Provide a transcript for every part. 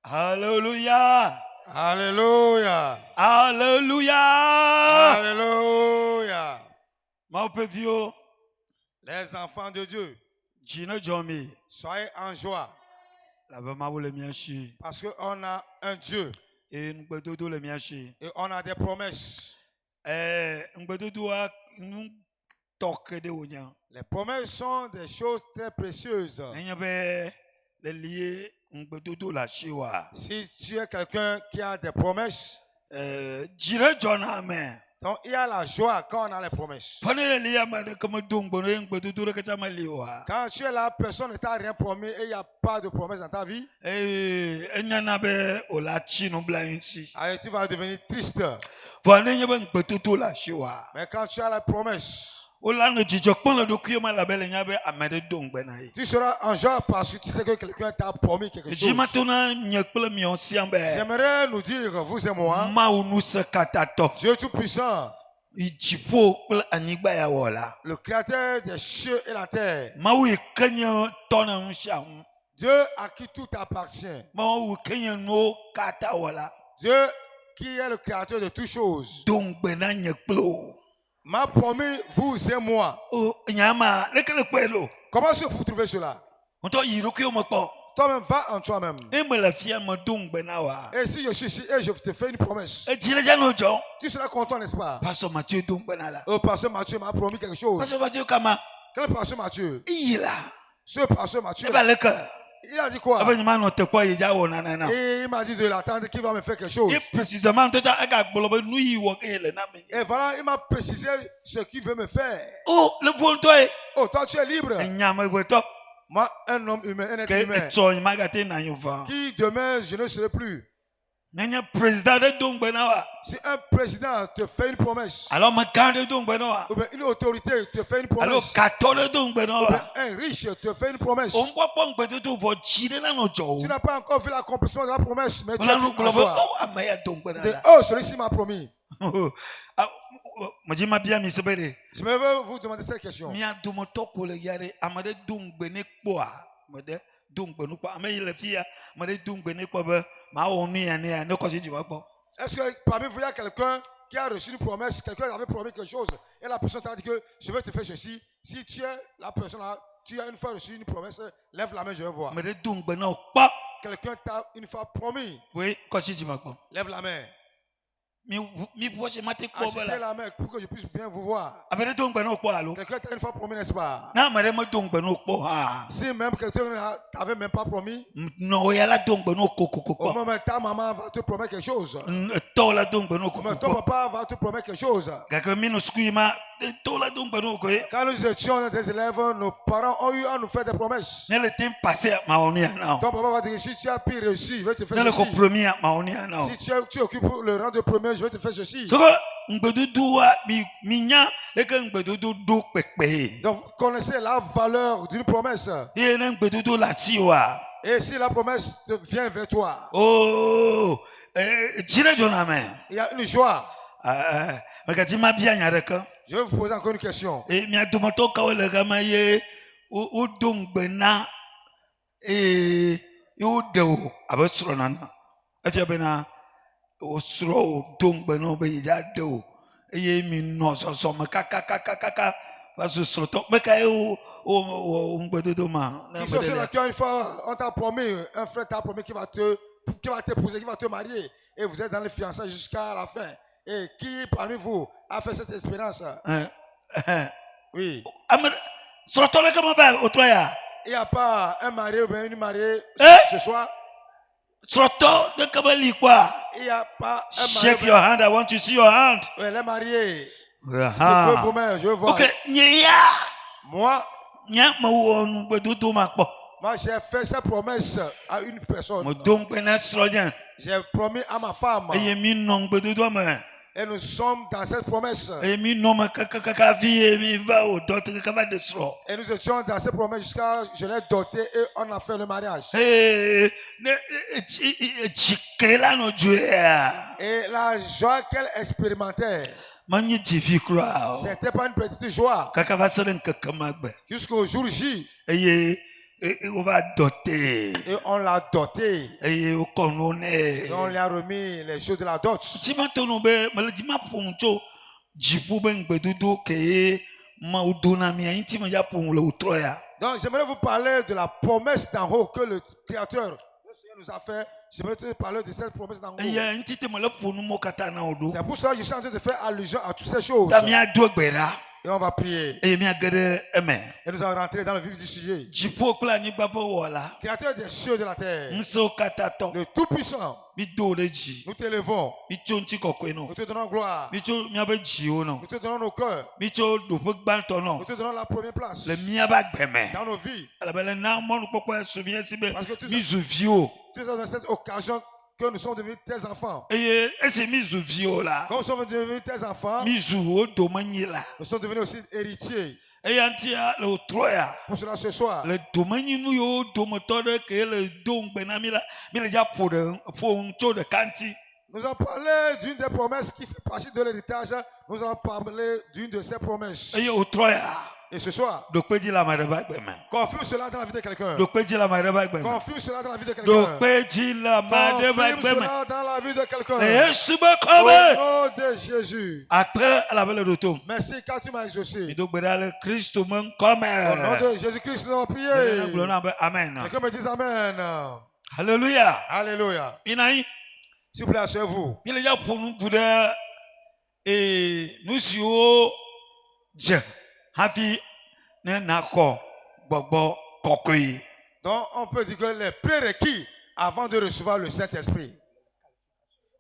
Alléluia. Alléluia. Alléluia. Alléluia. Mon peuple, Les enfants de Dieu, Gino Jomi, soyez en joie la bama le miachi, parce qu'on a un Dieu et n'bedodo le miachi. et on a des promesses. N'bedodo a nous toque de onya. Les promesses sont des choses très précieuses. N'yabe le lié n'bedodo la chiwa. Si tu es quelqu'un qui a des promesses, Gino John amen. donc il y a la joie quand on a les promesses. Pone le lié ma comme dumbono n'bedodo le kachama liwa. Quand tu es là, personne ne t'a rien promis et il n'y a pas de promesse dans ta vie, N'yanabe olachi no blainsi. alors tu vas devenir triste. Voilà n'yabe n'bedodo la chiwa. Mais quand tu as la promesse, Tu tu seras en joie parce que tu sais que quelqu'un t'a promis quelque chose. J'aimerais nous dire, vous et moi, Dieu Tout-Puissant, le Créateur des cieux et la terre, Dieu à qui tout appartient, Dieu qui est le Créateur de toutes choses, m'a promis vous et moi. Comment est-ce que vous trouvez cela? Toi-même, va en toi-même. Et si je suis ici et je te fais une promesse, tu seras content, n'est-ce pas? Pasteur Mathieu Le pasteur Mathieu m'a promis quelque chose. Pasteur Mathieu Kama. Quel pasteur Mathieu? Ce pasteur Mathieu, il a dit quoi? Et il m'a dit de l'attendre qu'il va me faire quelque chose. Et voilà, il m'a précisé ce qu'il veut me faire. Oh, toi tu es libre. Moi, un homme humain, un être humain, qui demain je ne serai plus. Si un président te fait une promesse, ou bien une autorité te fait une promesse, ou bien un riche te fait une promesse, tu n'as pas encore vu l'accomplissement de la promesse, mais tu es tout en joie. Oh, celui-ci m'a promis. Je vais vous demander cette question. Est-ce que parmi vous, il y a quelqu'un qui a reçu une promesse, quelqu'un avait promis quelque chose, et la personne t'a dit que je vais te faire ceci. Si tu es la personne là, tu as une fois reçu une promesse, lève la main, je vais voir. Quelqu'un t'a une fois promis. Oui, lève la main. Agitez la main pour que je puisse bien vous voir. Quelqu'un t'a une fois promis, n'est-ce pas? Si même quelqu'un t'avait même pas promis, au moment ta maman va te promettre quelque chose. Ton papa va te promettre quelque chose. Quand nous étions des élèves, nos parents ont eu à nous faire des promesses. Ton papa va dire, si tu as pu réussir, je vais te faire ceci. Si tu occupes le rang de premier, je vais te faire ceci. Donc, connaissez la valeur d'une promesse. Et si la promesse vient vers toi, il y a une joie. Je vais vous poser encore une question. Qui sont ceux-là qui une fois on t'a promis, un frère t'a promis qu'il va t'épouser, qu'il va te marier, et vous êtes dans les fiançailles jusqu'à la fin. Et qui parmi vous a fait cette expérience? Oui. Il n'y a pas un marié ou bien une mariée ce soir? Il n'y a pas un marié. Shake your hand, I want to see your hand. Oui, les mariés. C'est que vous-même, je veux voir. Okay. Moi, j'ai fait cette promesse à une personne. J'ai promis à ma femme. Et nous sommes dans cette promesse. Et nous étions dans cette promesse jusqu'à je l'ai doté et on a fait le mariage. Et la joie qu'elle expérimentait, c'était pas une petite joie. Jusqu'au jour J, Et on va doter. Et on l'a doté. Et on connaît. Et on lui a remis les choses de la dot. Si maintenant be malajima poncho jipu ben bedudu ke maudona mi intima ya pon le utroya. Donc j'aimerais vous parler de la promesse d'en haut que le Créateur, le Seigneur nous a fait. J'aimerais te parler de cette promesse d'en haut. Ya intite mala ponu mo kata na odo. C'est pour cela que je suis en train de faire allusion à toutes ces choses. Tamia dogbera. Et on va prier. Et mi agere eme. Et nous allons rentrer dans le vif du sujet. Jipu kla ni babo wala. Créateur des cieux et de la terre, Nso katato. le Tout-Puissant, Mi do leji. nous t'élevons. Mi chonchi kokweno. Nous te donnons gloire. Mi cho mi abe jiwo no. Nous te donnons nos cœurs. Mi cho do pegbanto no. Nous te donnons la première place Le mi aba gbeme. dans nos vies. La belle na monu popo subien sibe. Parce que tu Mi zuvio. es dans cette occasion que nous sommes devenus tes enfants. Et c'est mi zuvio là. Quand nous sommes devenus tes enfants, Mi zuo do manila. nous sommes devenus aussi héritiers. Et antia le troya. Pour cela, ce soir, Le domaine nous yo domotore que le dom benamila. Mi le ja pour un cho de kanti. nous allons parler d'une des promesses qui fait partie de l'héritage. Nous allons parler d'une de ces promesses. Et au troya. Et ce soir, Donc peut dire la maraba gbema. confirme cela dans la vie de quelqu'un. Donc peut dire la maraba gbema. Confirme cela dans la vie de quelqu'un. Donc peut dire la maraba Confirme gbema. cela dans la vie de quelqu'un. Et je me Au connais. nom de Jésus. Après la belle de tout. Merci car tu m'as Et exaucé. donc le Christ me comme. Au nom de Jésus-Christ, nous avons prié. Amen. Quelqu'un me dit Amen. Alléluia. Alléluia. Inaï. S'il vous plaît, asseyez-vous. Il y a pour nous et nous sommes je happy n'ako bobo kokui. Donc, on peut dire que les prérequis avant de recevoir le Saint-Esprit,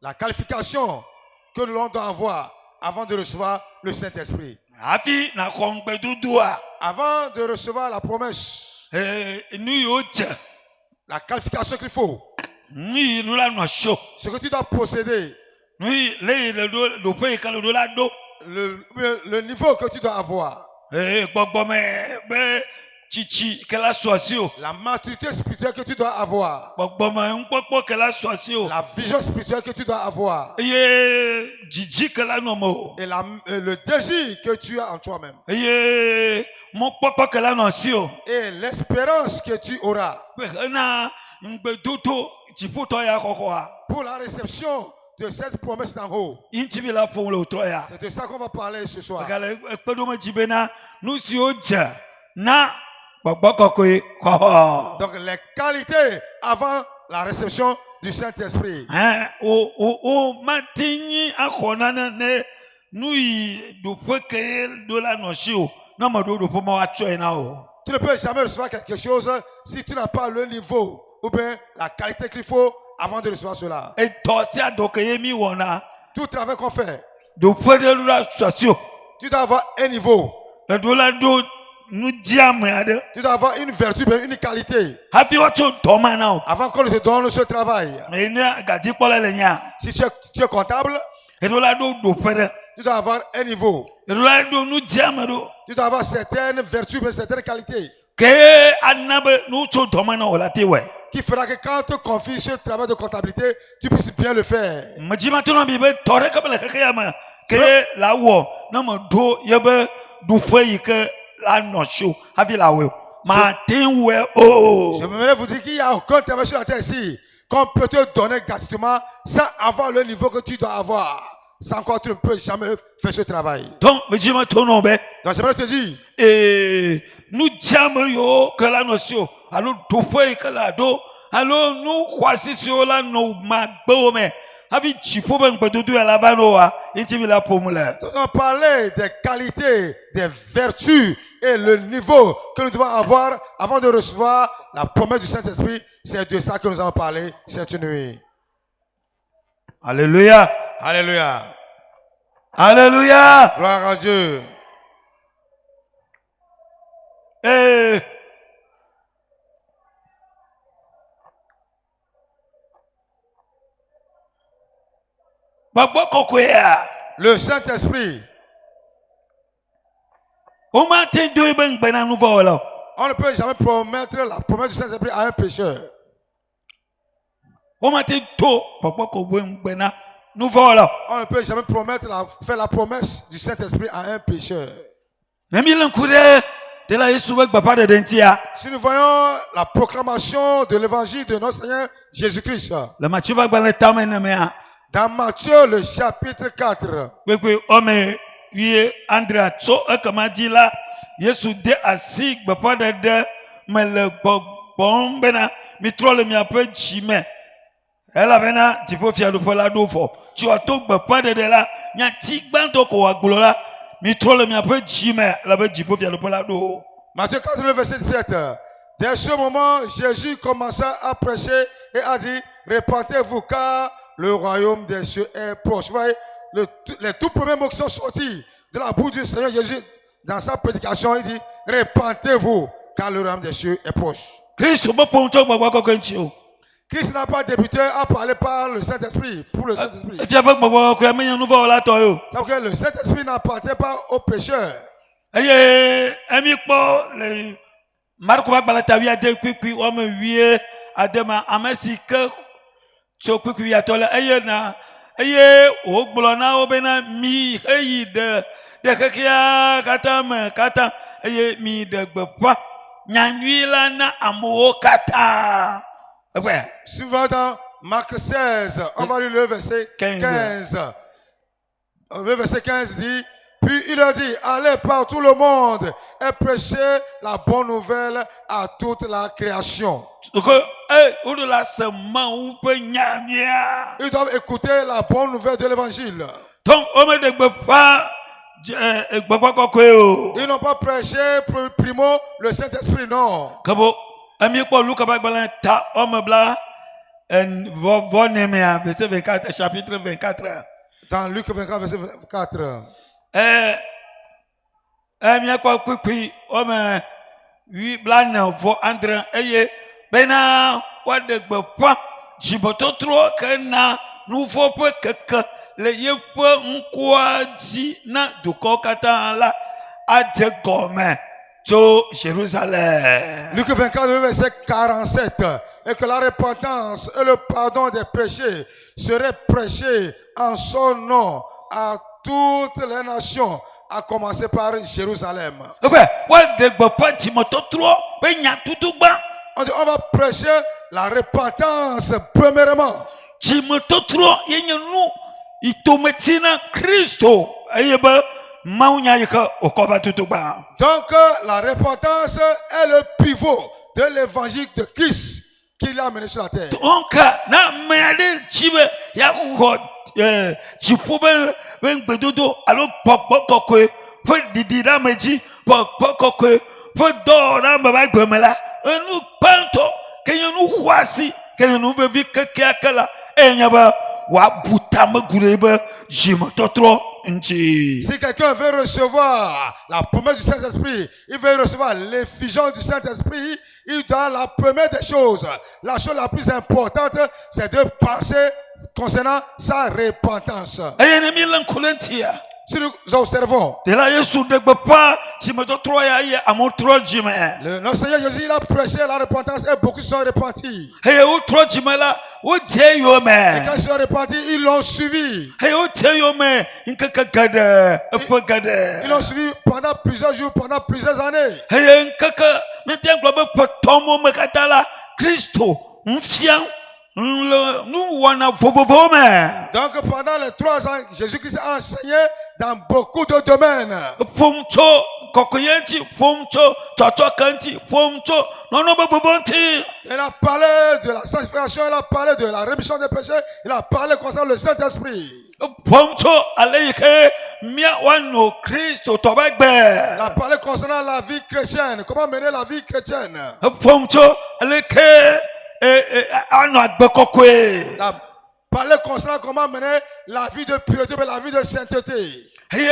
la qualification que l'on doit avoir avant de recevoir le Saint-Esprit, Happy n'ako mbedudua. avant de recevoir la promesse, Nous yote. la qualification qu'il faut, Nous la no show. ce que tu dois posséder, Nous le pays que le la do. le niveau que tu dois avoir, Bobo me chichi que la soisio. la maturité spirituelle que tu dois avoir, Bobo me un popo que la soisio. la vision spirituelle que tu dois avoir, Et Gigi que la nomo. et le désir que tu as en toi-même, Et mon popo que la nocio. et l'espérance que tu auras Na mbeduto chiputo ya kokoa. pour la réception de cette promesse d'en haut. Intibila pour le troya. C'est de ça qu'on va parler ce soir. Kale ekpedoma jibena nous si oja na babakokoi ko. Donc les qualités avant la réception du Saint-Esprit. O matini akona ne nui do peke do la noshio na mado do pomo acho na o. Tu ne peux jamais recevoir quelque chose si tu n'as pas le niveau ou bien la qualité qu'il faut avant de recevoir cela. E to si adoke mi wona Tout travail qu'on fait, do pede la sosio. tu dois avoir un niveau. Le do la do nu diam ade. Tu dois avoir une vertu, bien une qualité. Happy wacho to mana o. Avant qu'on te donne ce travail. Me na gadi pola le nya. Si tu es comptable, E do la do pede. tu dois avoir un niveau. E do la do nu diam do. Tu dois avoir certaines vertus, mais certaines qualités. Ke anabe nu cho to mana o la te we. Qui fera que quand tu confies ce travail de comptabilité, tu puisses bien le faire. Majima to na bi be tore ka bele ka ma. Ke la wo na mo do ye be du fe yi ke la no show. Happy la we. Ma tin we o. Je voudrais vous dire qu'il n'y a aucun travail sur la terre ici qu'on peut te donner gratuitement sans avoir le niveau que tu dois avoir. Sans quoi tu ne peux jamais faire ce travail. Donc majima to no be Donc j'aimerais te dire, nu diam yo ke la no show. Alo du fe yi ke la do. Alo nu kwasi so la no ma gbo me. Happy chipo ben pedudu la banoa. Intimi la pomula. nous allons parler des qualités, des vertus et le niveau que nous devons avoir avant de recevoir la promesse du Saint-Esprit. C'est de ça que nous allons parler cette nuit. Alléluia. Alléluia. Alléluia. Gloire à Dieu. Le Saint-Esprit, on ne peut jamais promettre la promesse du Saint-Esprit à un pécheur. On ne peut jamais promettre faire la promesse du Saint-Esprit à un pécheur. de la Yesu be gbapa de dentia. Si nous voyons la proclamation de l'évangile de notre Seigneur Jésus-Christ, Le Matthieu ba gbale tame na mea. dans Matthieu le chapitre 4, Pepe ome wie Andrea tso ekama di la Yesu de asi gbapa de me le gbɔgbɔm bena mi trɔ le miaƒe dzi me elabena dziƒofiaɖuƒe la ɖo vɔ tsi wòato gbeƒã ɖeɖe la miati gbãtɔ ko wòagblɔ la mi trɔ le miaƒe dzi me elabe dziƒofiaɖuƒe la ɖo. Matthieu 4, le verset 17. Dès ce moment, Jésus commença à prêcher et a dit, répentez-vous car le royaume des cieux est proche. Vous voyez, les tout premiers mots qui sont sortis de la bouche du Seigneur Jésus dans sa prédication, il dit, répentez-vous car le royaume des cieux est proche. Christ be ƒom tso gbɔgbɔ kɔkɔe ŋuti o. Christ n'a pas débuté à parler par le Saint-Esprit, pour le Saint-Esprit. Efia be gbɔgbɔ kɔkɔe menye nu vɔ la tɔ ye o. C'est que le Saint-Esprit n'appartient pas aux pécheurs. Eye emi kpɔ le Marko be agbalẽ ta wuiade kpikpi wɔme wie ade ma ame si ke tso kpikpi atɔ le eye wògblɔ na wo bena mi heyi ɖe xexea katã me katã eye mi ɖe gbeƒã nyanyui la na amewo katã. Souvent dans Marc 16, on va lire le verset 15. Le verset 15 dit, puis il a dit, allez par tout le monde et prêchez la bonne nouvelle à toute la création. Ils doivent écouter la bonne nouvelle de l'évangile. Ils n'ont pas prêché primo le Saint-Esprit, non. Chapitre 24. Dans Luc 24, verset 24. Le yeƒe ŋkua dzi na dukɔ katã la adze gɔme tso Jérusalem. Luc 24, verset 47. Et que la repentance et le pardon des péchés seraient prêchés en son nom à toutes les nations, à commencer par Jérusalem. On va prêcher la repentance premièrement. Itometina Christo ayebe maunya yeka okoba tutuba. Donc la repentance est le pivot de l'évangile de Christ qui l'a amené sur la terre. Donc na meade chibe ya ko chipobe ben gbedodo alo pokpo kokwe fo didira meji pokpo kokwe fo dora baba gbemela enu panto kenyanu kwasi kenyanu bebi kekiakala enyaba. Si quelqu'un veut recevoir la promesse du Saint-Esprit, il veut recevoir l'effusion du Saint-Esprit, il doit la première des choses. La chose la plus importante, c'est de penser concernant sa repentance. Si nous observons, notre Seigneur Jésus, il a prêché la repentance et beaucoup sont repentis. Et quand ils sont repentis, ils l'ont suivi. Ils l'ont suivi pendant plusieurs jours, pendant plusieurs années. Donc pendant les 3 ans, Jésus-Christ a enseigné dans beaucoup de domaines. Il a parlé de la sanctification, il a parlé de la rémission des péchés, il a parlé concernant le Saint-Esprit. Il a parlé concernant la vie chrétienne, comment mener la vie chrétienne. Il a parlé concernant comment mener la vie de pureté, la vie de sainteté. Et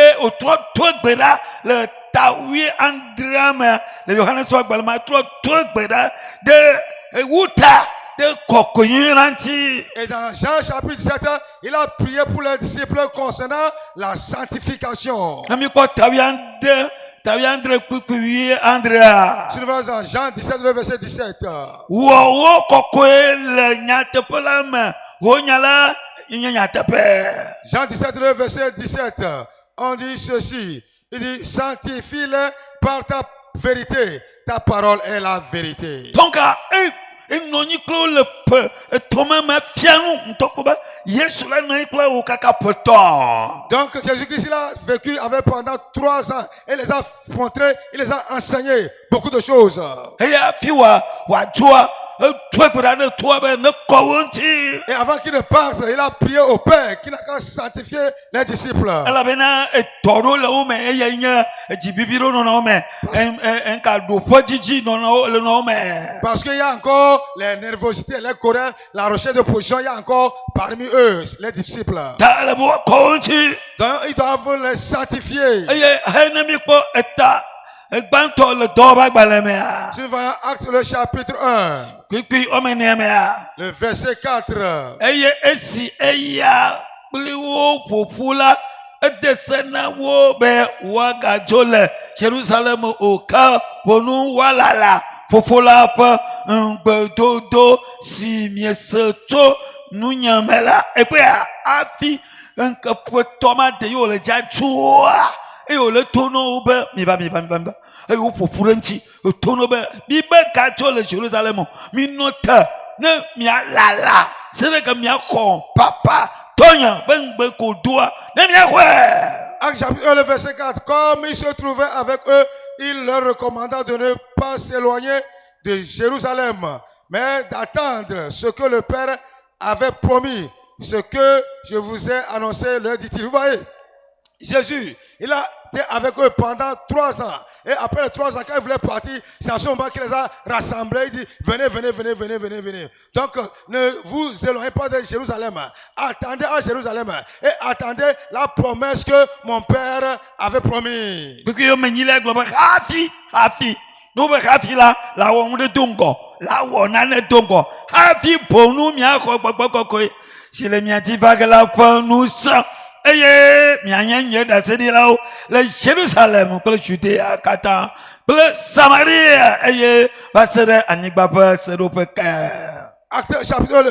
dans Jean chapitre 17, il a prié pour les disciples concernant la sanctification. Si nous voyons dans Jean 17, le verset 17. Jean 17, le verset 17. On dit ceci. Il dit, sanctifie-les par ta vérité. Ta parole est la vérité. Donc, nɔnyi kple wo le tɔme me fia nu ŋutɔ be Yesu la nɔnyi kple wo kaka ƒetɔ. Donc Jésus-Christ il a vécu avec pendant 3 ans et les a montré, il les a enseigné beaucoup de choses. Eya fi w'adzoa etɔe gbe ɖa ne toa be ne kɔ wo ŋuti. Et avant qu'il ne parte, il a prié au Père qui n'a qu'à sanctifier les disciples. Elabena etɔ ɖewo le wo me eye nye dzibibi ɖewo nɔnɔ wo me nkaɖoƒe dzidzi nɔnɔ le wo me. Parce qu'il y a encore les nervosités, les colères, la recherche de position, il y a encore parmi eux les disciples. Ta ele be woakɔ wo ŋuti. Donc ils doivent les sanctifier. Eye hene mi kpɔ eta gbãtɔ le dɔ ƒe agbalẽ mea. Si nous voyons Acte le chapitre 1, Kpikpi wɔme ene mea. le verset 4. Eye esi eya kpli wo ƒoƒu la ede se na wo be woagadzo le Jerusalem o ke ƒonu woalala fofo la ƒe ŋugbedodo si miese tso nunyeme la ekpea afi ŋkeƒetɔ ma de ye wòle dzadzua eye wòle to na wo be miva eye woƒoƒu ɖe ŋuti to na wo be mibe gadzo le Jerusalem minɔ te ne mialala se ɖe ke miaxɔ papa tɔnya be ŋugbe ko doa ne miaxɔe. Acte chapitre 1, le verset 4. Comme il se trouvait avec eux, il leur recommanda de ne pas s'éloigner de Jérusalem, mais d'attendre ce que le Père avait promis, ce que je vous ai annoncé, leur dit-il. Vous voyez, Jésus, il a été avec eux pendant 3 ans. Et après les 3 ans, quand il voulait partir, c'est à ce moment qu'il les a rassemblés. Il dit, venez. Donc, ne vous éloignez pas de Jérusalem. Attendez à Jérusalem. Et attendez la promesse que mon Père avait promis. No be hafi la wɔ ŋu ɖe do ŋgɔ la wɔ nane do ŋgɔ hafi bonu miaxɔ gbɔgbɔ kɔkɔe si le mia dzi va ge la ƒe ŋusẽ eye mianye nye ɖaseɖilawo le Jerusalem kple Judea katã kple Samaria eye va se ɖe anyigba ƒe seɖoƒe ke. Acte chapitre 1,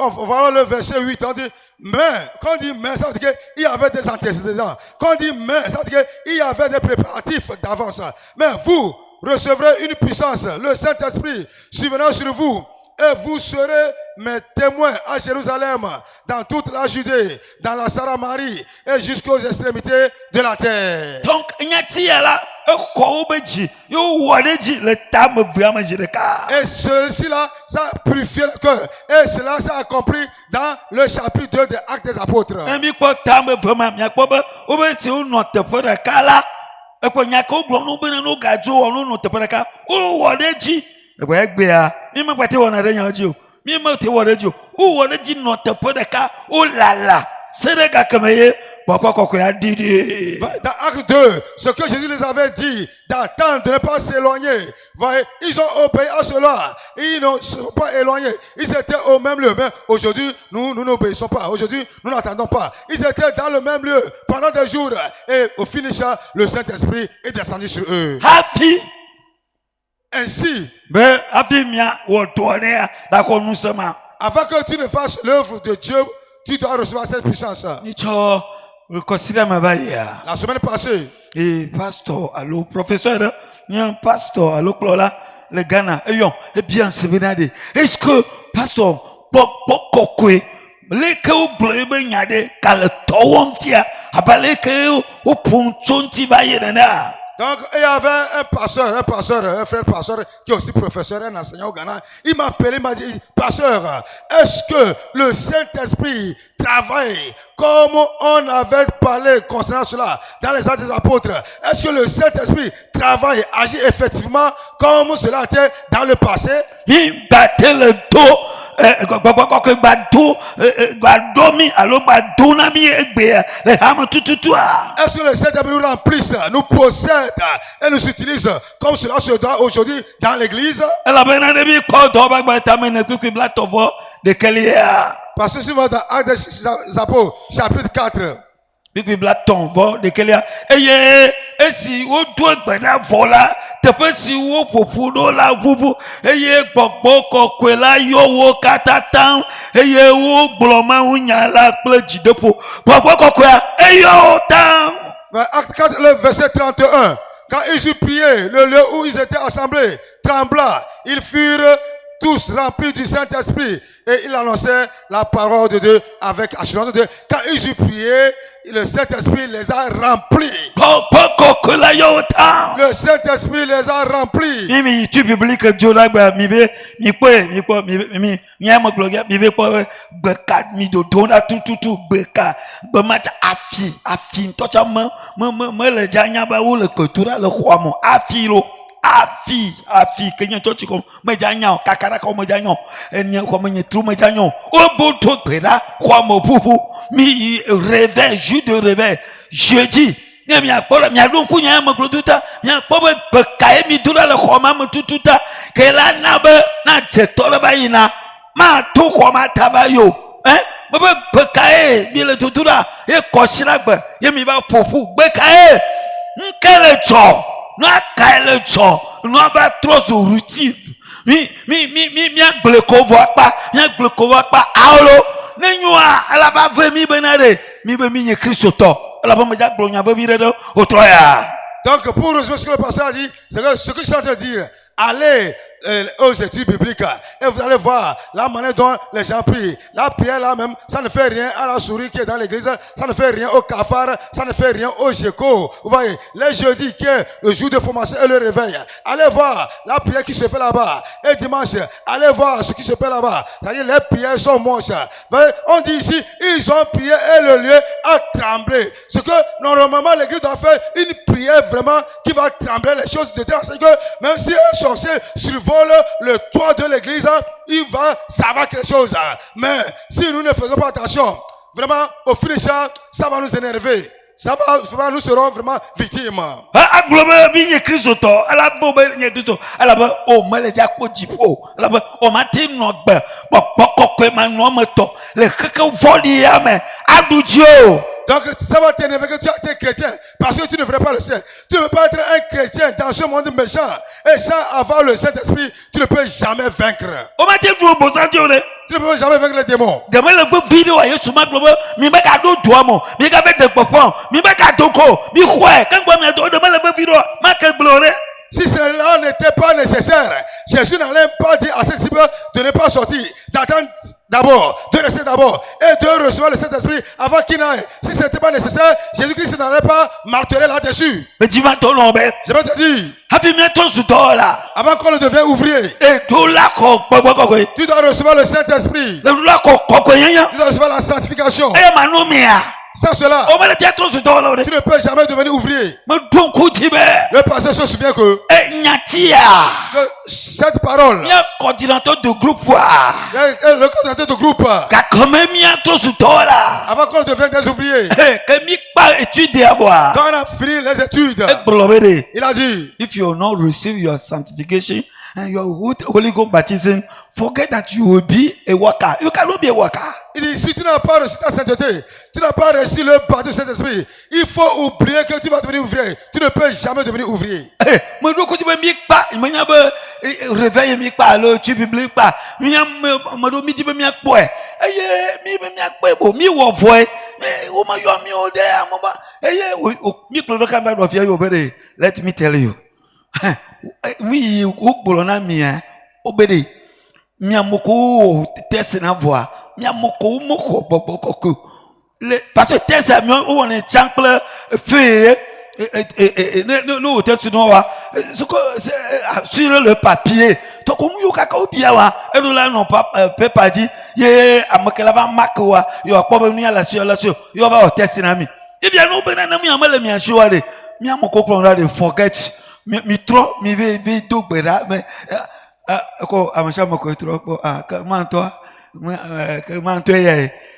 voilà le verset 8, on dit, mais, quand on dit mais, ça veut dire qu'il y avait des antécédents. Quand on dit mais, ça veut dire qu'il y avait des préparatifs d'avance. Mais vous recevrez une puissance, le Saint-Esprit survenant sur vous, et vous serez mes témoins à Jérusalem, dans toute la Judée, dans la Samarie, et jusqu'aux extrémités de la terre. Donc, il y a là. Et ceci-là, ça a purifié le cœur. Et cela s'est accompli dans le chapitre 2 des Actes des Apôtres. Dans Acte 2, ce que Jésus les avait dit, d'attendre, de ne pas s'éloigner. Ils ont obéi à cela. Ils ne sont pas éloignés. Ils étaient au même lieu. Mais aujourd'hui, nous n'obéissons pas. Aujourd'hui, nous n'attendons pas. Ils étaient dans le même lieu pendant des jours. Et au finish, le Saint-Esprit est descendu sur eux. Ainsi, avant que tu ne fasses l'œuvre de Dieu, tu dois recevoir cette puissance. La semaine passée, pasteur, allô, professeur, pasteur, allô, Clola, le Ghana, et bien, c'est bien. Est-ce que, pasteur, les que vous bleu nyade kale towom tia abale que ou ponchonti bayena. Donc il y avait un frère pasteur qui est aussi professeur, un enseignant au Ghana. Il m'a appelé, il m'a dit, pasteur, est-ce que le Saint-Esprit travaille comme on avait parlé concernant cela dans les Actes des Apôtres? Est-ce que le Saint-Esprit travaille, agit effectivement comme cela était dans le passé? Il battait le dos. Est-ce que le Saint-Esprit nous remplisse, nous possède et nous utilise comme cela se doit aujourd'hui dans l'église? Parce que si nous voyons dans Actes des Apôtres, chapitre 4. Bibi blaton vo de kelia eye esi wo do gbena vola tepe si wo popu do la vuvu eye gbogbo kokwe la yo wo katatan eye wo gbloma unya la ple jidepo gbogbo kokwe eyo tan. Acte 4 le verset 31. Quand ils eurent prié, le lieu où ils étaient assemblés trembla. Ils furent tous remplis du Saint-Esprit et ils annonçaient la parole de Dieu avec assurance de Dieu. Quand ils eurent prié, le Saint-Esprit les a remplis. Le Saint-Esprit les a remplis. Mimi tu biblique Jola ba mi be mi ama gloria mi be po beka mi do dona tututu beka be match afi to cha me le janya ba wo le cultura le khomo afi lo afi kenyan to ti ko me janya kakara ko me janya enya ko me tru me janya o bo to pela khomo pupu mi réveil jour de réveil jeudi mi akpɔlɔ mi aɖo ŋku nya me klo tuta mi akpɔ be gbekae mi do ɖa le xɔ ma me tututa ke la na be na dzetɔ ɖe ba yina ma to xɔ ma ta ba yi o be gbekae mi le tutu ɖa ye kɔsi la gbe ye mi va ƒoƒu gbekae nke le dzɔ nua kae le dzɔ nua va trɔ zo routine mi agble ko vɔ akpa mi agble ko vɔ akpa awolo ne nyoa ala va ve mi be na de mi be mi nye kristotɔ. Donc, pour résumer ce que le pasteur a dit, c'est que ce que je suis en train de dire, allez aux études bibliques et vous allez voir la manière dont les gens prient. La prière là-même, ça ne fait rien à la souris qui est dans l'église, ça ne fait rien au cafard, ça ne fait rien au géco. Vous voyez, les jeudis qui est le jour de formation et le réveil, allez voir la prière qui se fait là-bas. Et dimanche, allez voir ce qui se fait là-bas. C'est-à-dire les prières sont moches. Vous voyez, on dit ici, ils ont prié et le lieu a tremblé. Ce que normalement l'église doit faire une prière vraiment qui va trembler les choses de terre. C'est que même si un sorcier survole le toit de l'église, il va savoir quelque chose. Mais si nous ne faisons pas attention, vraiment, au finish, ça va nous énerver. Ça va, nous serons vraiment victimes. Donc ça va t'énerver que tu es chrétien parce que tu ne ferais pas le ciel. Tu ne peux pas être un chrétien dans ce monde méchant et sans avoir le Saint-Esprit, tu ne peux jamais vaincre. Tu ne peux jamais vaincre les démons. Si cela n'était pas nécessaire, Jésus n'allait pas dire à ses disciples de ne pas sortir, d'attendre d'abord, de rester d'abord et de recevoir le Saint-Esprit avant qu'il n'aille. Si ce n'était pas nécessaire, Jésus-Christ n'allait pas marteler là-dessus. Mais je vais te dire, avant qu'on le devienne ouvrier, tu dois recevoir le Saint-Esprit. Tu dois recevoir la sanctification. Sans cela, tu ne peux jamais devenir ouvrier. Le pasteur se souvient que cette parole, le coordinateur de groupe, avant qu'on devienne des ouvriers, quand on a fini les études, il a dit, if you will not receive your sanctification and your Holy Ghost baptism, forget that you will be a worker. You cannot be a worker. Il dit, si tu n'as pas reçu ta sainteté, tu n'as pas reçu le baptême du Saint-Esprit, il faut oublier que tu vas devenir ouvrier. Tu ne peux jamais devenir ouvrier. Let me tell you. Oui, obédé. Miamoko test na voix. Miamoko moko boko. Parce que test a mieux où on est chample fait nous test noir. Sur le papier. Donc on y a qu'au biawa. Et nous là non pas peut pas dire ye amakelava makwa. Yo pas venir la sur. Yo va au test na mi. Et bien nous benana mi amale mi achouade. Miamoko prendra de forget. Mi trop mi ve do bera mais ko amasha mako trop comment toi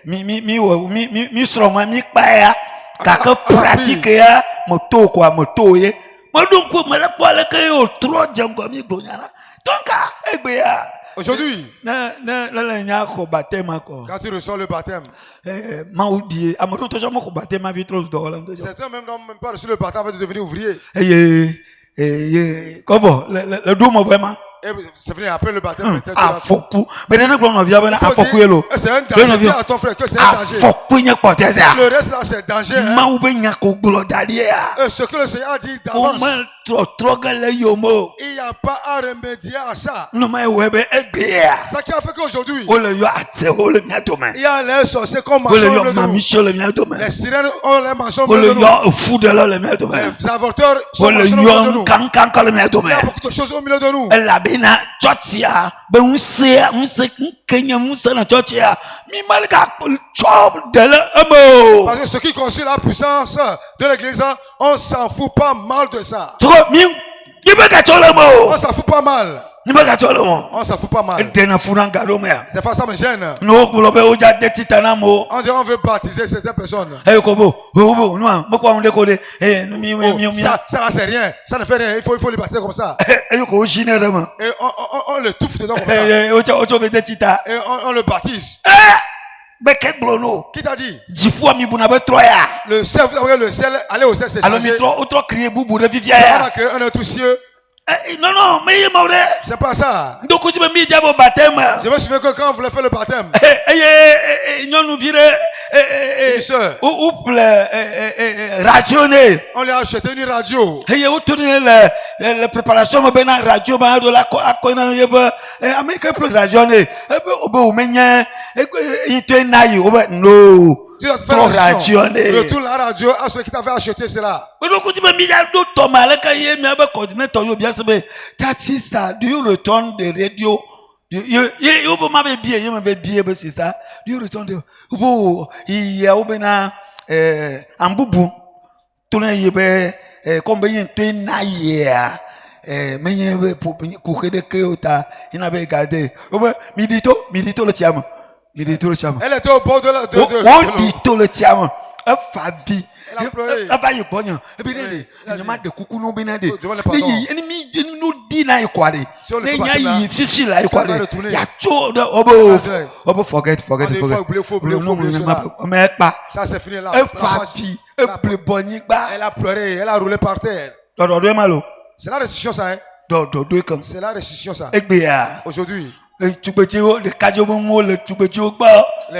mi sro ma mi pa ya ka pratique ya moto quoi moto ye mo donc ko me la pole ke yo trop jango mi glonyana donc egbe ya aujourd'hui quand tu reçois le baptême certains même n'ont même pas reçu le baptême avant de devenir ouvrier. Comment le domo vraiment et Et c'est fini après le baptême. Afoku. Mais ne gblɔ nɔvia be na afoku ye lo. C'est un danger. Dis à ton frère que c'est un danger. Afoku nye kpɔtɛ sa. Le reste là c'est danger. Mawu be nya ko gblɔ da ɖi ya. Et ce que le Seigneur a dit d'avance. Trɔtrɔ ge le yomo. Il n'y a pas à remédier à ça. Numa ye wɔ be egbe ya. Ça qui a fait qu'aujourd'hui. O le yɔ atewo le mia dome. Il y a les sorciers comme O le mensonges yɔ de nous. mamisio le mia dome. Les sirènes ont les mensonges O le de nous. yɔ fudela le mia dome. Les avorteurs O sont le mensonges de yɔ nous. kankan le mia dome. Il y a beaucoup de choses au milieu de nous. Elabena tsɔtsia be ŋusẽ kenye ŋusẽ na tsɔtsia mi mali ka tsɔ de le eme o. Parce que ceux qui conçoivent la puissance de l'église, on s'en fout pas mal de ça. Tɔgɔ mi be ka tsɔ le eme o. On s'en fout pas mal. Ni be ka tsɔ le eme. On s'en fout pas mal. Edena funa ga ɖo mea. C'est pas ça me gêne. N'o gblɔ be wodza de tita na mo. On dit on veut baptiser certaines personnes. Eye ko bo nua me kɔ ŋu de ko de mi. Ça là c'est rien. Ça ne fait rien. Il faut les baptiser comme ça. Eye ko wosi ne ɖe me. Et on le touffe dedans comme ça. Wotso be de tita. Et on le baptise. Be ke gblɔ no. Qui t'a dit? Dziƒoa mi buna be trɔ ya. Le ciel, vous avez le ciel, aller au ciel, c'est Alors mi changé. trɔ kriye bubu ɖe fifia On ya. a créé un autre cieux. Non, mais il m'a dit. C'est pas ça. Donc tu me mis au baptême. Je me souviens que quand on voulait faire le baptême, nous virons une sœur, rationné. on lui a acheté une radio. Et où tourner la préparation de la radio, de la Amérique pour rationner. Non. Tu dois te faire rationner. Retourne la radio à celui qui t'avait acheté cela. Mais donc tu me mis à dos Thomas, le cahier, mais avec coordinateur, bien sûr. Sister, do you return the radio? You m'avez bien, you m'avez bien, sister. Do you return the? Oh, il y a obéna en boubou. Tourner yebe combien de naïa. Mais il y avait pour courir de Kyoto, il n'avait gardé. Milito le tiam. Elle était au bord de la. On dit tout le tiam. Fabi. Elle a pleuré. Elle va y bonne. Et puis il y a de coucou nous bien de. Ennemi nous dit na ikwade. Il y a y fichi la ikwade. Il y a tout de obo forget. Mais pas. Ça c'est fini là. Fabi. Elle bonne ba. Elle a pleuré, elle a roulé par terre. Dodo malo. C'est la restitution ça hein. Dodo comme. C'est la restitution ça. Aujourd'hui. Les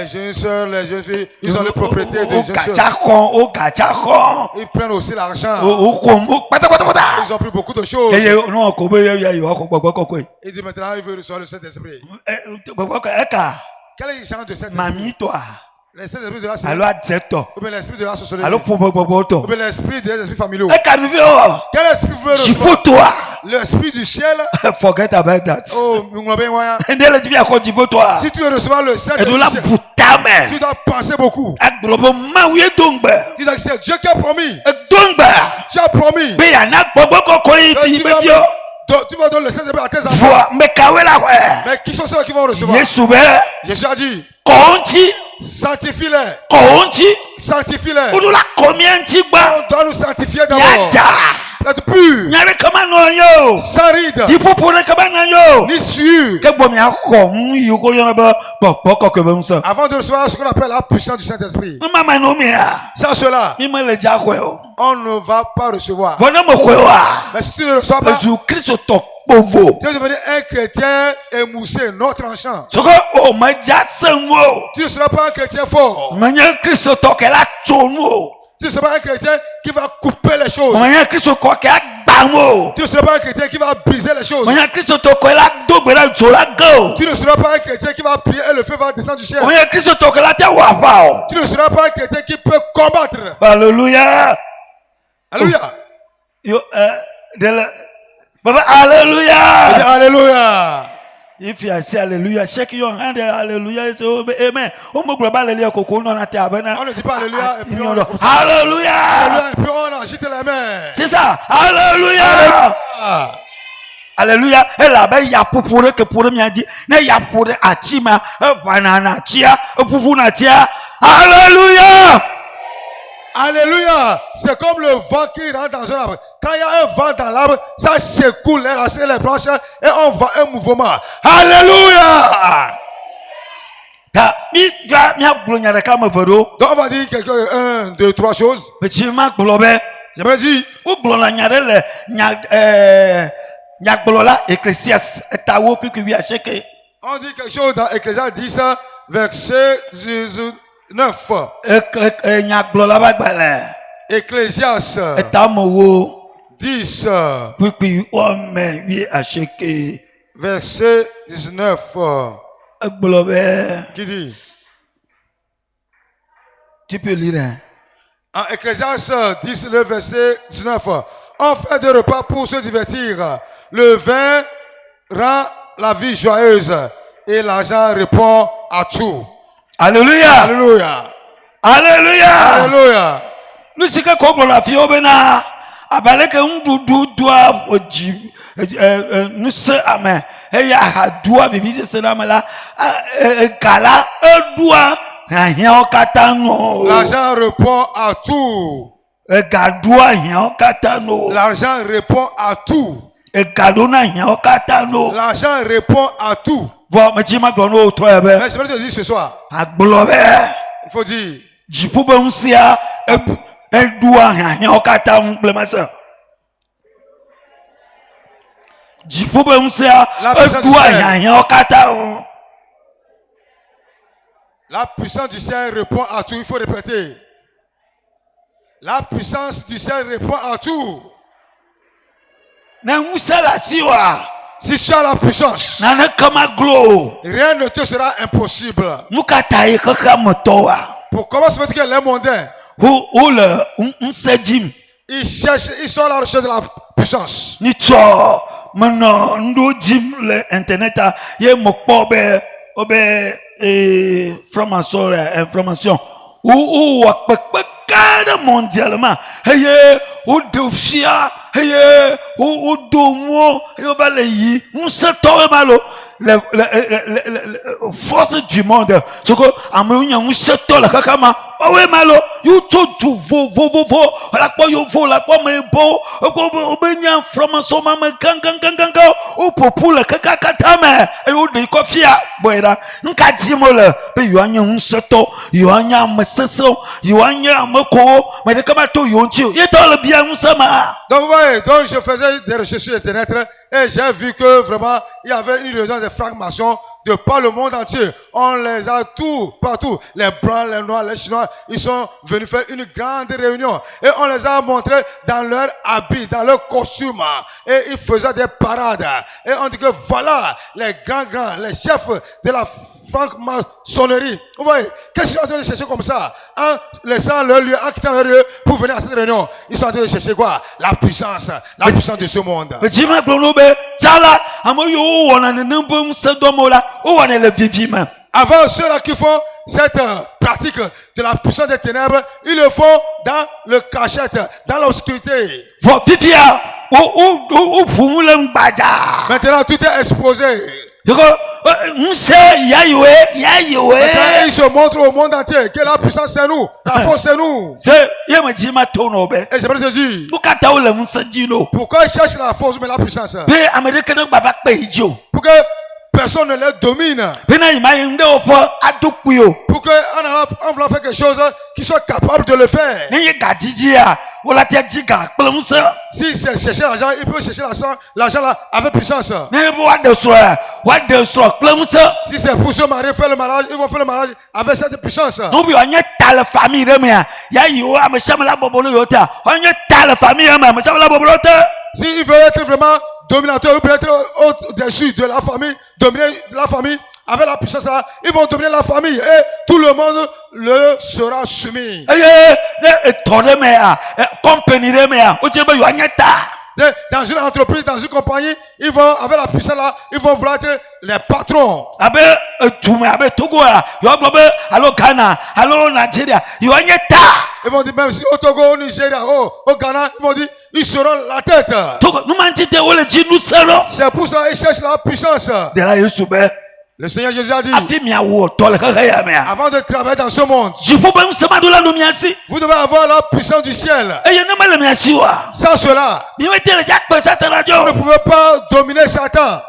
jeunes sœurs, les jeunes filles, ils ont les propriétés de jeunes sœurs. Ils prennent aussi l'argent. Ils ont pris beaucoup de choses. Il dit maintenant il veut recevoir le Saint-Esprit. Quel est le genre de Saint-Esprit? L'esprit de la ou bien l'esprit de la société, ou bien l'esprit des esprits familiaux. Quel esprit vous voulez recevoir? L'esprit du ciel. Forget about that. Oh, si tu veux recevoir le Saint-Esprit, tu dois penser beaucoup. Tu dois que c'est Dieu qui a promis. Tu as promis. Tu vas donner le Saint-Esprit à tes enfants. Mais qui sont ceux qui vont recevoir? Jésus a dit sanctifie-les. Sanctifie-les. On doit nous sanctifier d'abord. Être pur. Sans ride. Ni sueur. Avant de recevoir ce qu'on appelle la puissance du Saint-Esprit. Sans cela, on ne va pas recevoir. Mais si tu ne reçois pas, tu es devenu un chrétien émoussé, non tranchant. Tu ne seras pas un chrétien fort. Tu ne seras pas un chrétien qui va couper les choses. Tu ne seras pas un chrétien qui va briser les choses. Tu ne seras pas un chrétien qui va prier et le feu va descendre du ciel. Tu ne seras pas un chrétien qui peut combattre. Alléluia. Alléluia. Alléluia. Alléluia. If you say hallelujah, shake your hand, hallelujah, say amen. On ne dit pas alléluia et puis on alléluia. Et puis on agite les mains. C'est ça. Alléluia. Alléluia. Et là-bas, il y a pour que pour me dire, il y a pour atima, banana tia, pour tia. Alléluia. Alléluia. C'est comme le vent qui rentre dans un arbre. Quand il y a un vent dans l'arbre, ça secoue les racines, les branches et on voit un mouvement. Alléluia. Donc on va dire un, deux, trois choses. J'aimerais dire Nyakbolola Ecclésias tawo kukui acheke. On dit quelque chose dans Ecclésias 10, verset 19. Nyakbolola bagbala. Ecclésias Tamowo 10, kukui ome wi acheke. verset 19. Gbolobe. Qui dit? Tu peux lire. En Ecclésias 10, le verset 19. On fait des repas pour se divertir. Le vin rend la vie joyeuse et l'argent répond à tout. Alléluia. Alléluia. Alléluia. Alléluia. Nous sommes comme la fille obéna. Abaleke ndudu doa oji nous sommes amen. Eya hadua bibi se na mala kala edua hia okatano. L'argent répond à tout. Gadua hia okatano. L'argent répond à tout. Gadona hia okatano. L'argent répond à tout. Vo mejima glono to ebe. Mais je vais te dire ce soir. Agbolobe. Il faut dire. Jipuba unsia edua hia okatano blemasa. Jipuba unsia edua hia okatano. La puissance du ciel répond à tout. Il faut répéter. La puissance du ciel répond à tout. Si tu as la puissance, rien ne te sera impossible. Pour comment se fait que les mondains, ils sont à la recherche de la puissance. Information ou mondialement ou dofia ou domo balayi on se tord malo les forces du monde ce que amunya on se tord la kakama owe malo you to vo la kwa yo vo la kwa mebo obenya information mama ganga o popula kakatame e o de kofia boira nka jimola be yo anya on se tord yo anya meseso yo anya amako mais de kama to yo nti ye to le bien on sama. Donc vous voyez, donc je faisais des recherches sur internet et j'ai vu que vraiment il y avait une réunion de francs-maçons de par le monde entier. On les a tous, partout. Les blancs, les noirs, les chinois, ils sont venus faire une grande réunion. Et on les a montrés dans leur habit, dans leur costume. Et ils faisaient des parades. Et on dit que voilà les grands, les chefs de la franc-maçonnerie. Vous voyez, qu'est-ce qu'ils sont en train de chercher comme ça? En laissant leur lieu, en quittant leur lieu pour venir à cette réunion. Ils sont en train de chercher quoi? La puissance de ce monde. Avant ceux-là qui font cette pratique de la puissance des ténèbres, ils le font dans le cachette, dans l'obscurité. Maintenant tout est exposé. Maintenant, ils se montrent au monde entier que la puissance c'est nous, la force c'est nous. Et c'est pour te dire, pourquoi ils cherchent la force mais la puissance? Pour que personne ne les domine. Pour qu'on veuille faire quelque chose qui soit capable de le faire. Si c'est chercher l'argent, il peut chercher l'argent là avec puissance. Si c'est pour se marier, faire le mariage, ils vont faire le mariage avec cette puissance. S'il veut être vraiment dominateur, il peut être au-dessus de la famille, dominer la famille avec la puissance là, ils vont dominer la famille et tout le monde le sera soumis. Dans une entreprise, dans une compagnie, ils vont, avec la puissance là, ils vont vouloir être les patrons. Ils vont dire, même si au Togo, au Nigeria, au Ghana, ils vont dire, ils seront la tête. C'est pour ça qu'ils cherchent la puissance. Le Seigneur Jésus a dit, avant de travailler dans ce monde, vous devez avoir la puissance du ciel. Sans cela, vous ne pouvez pas dominer Satan.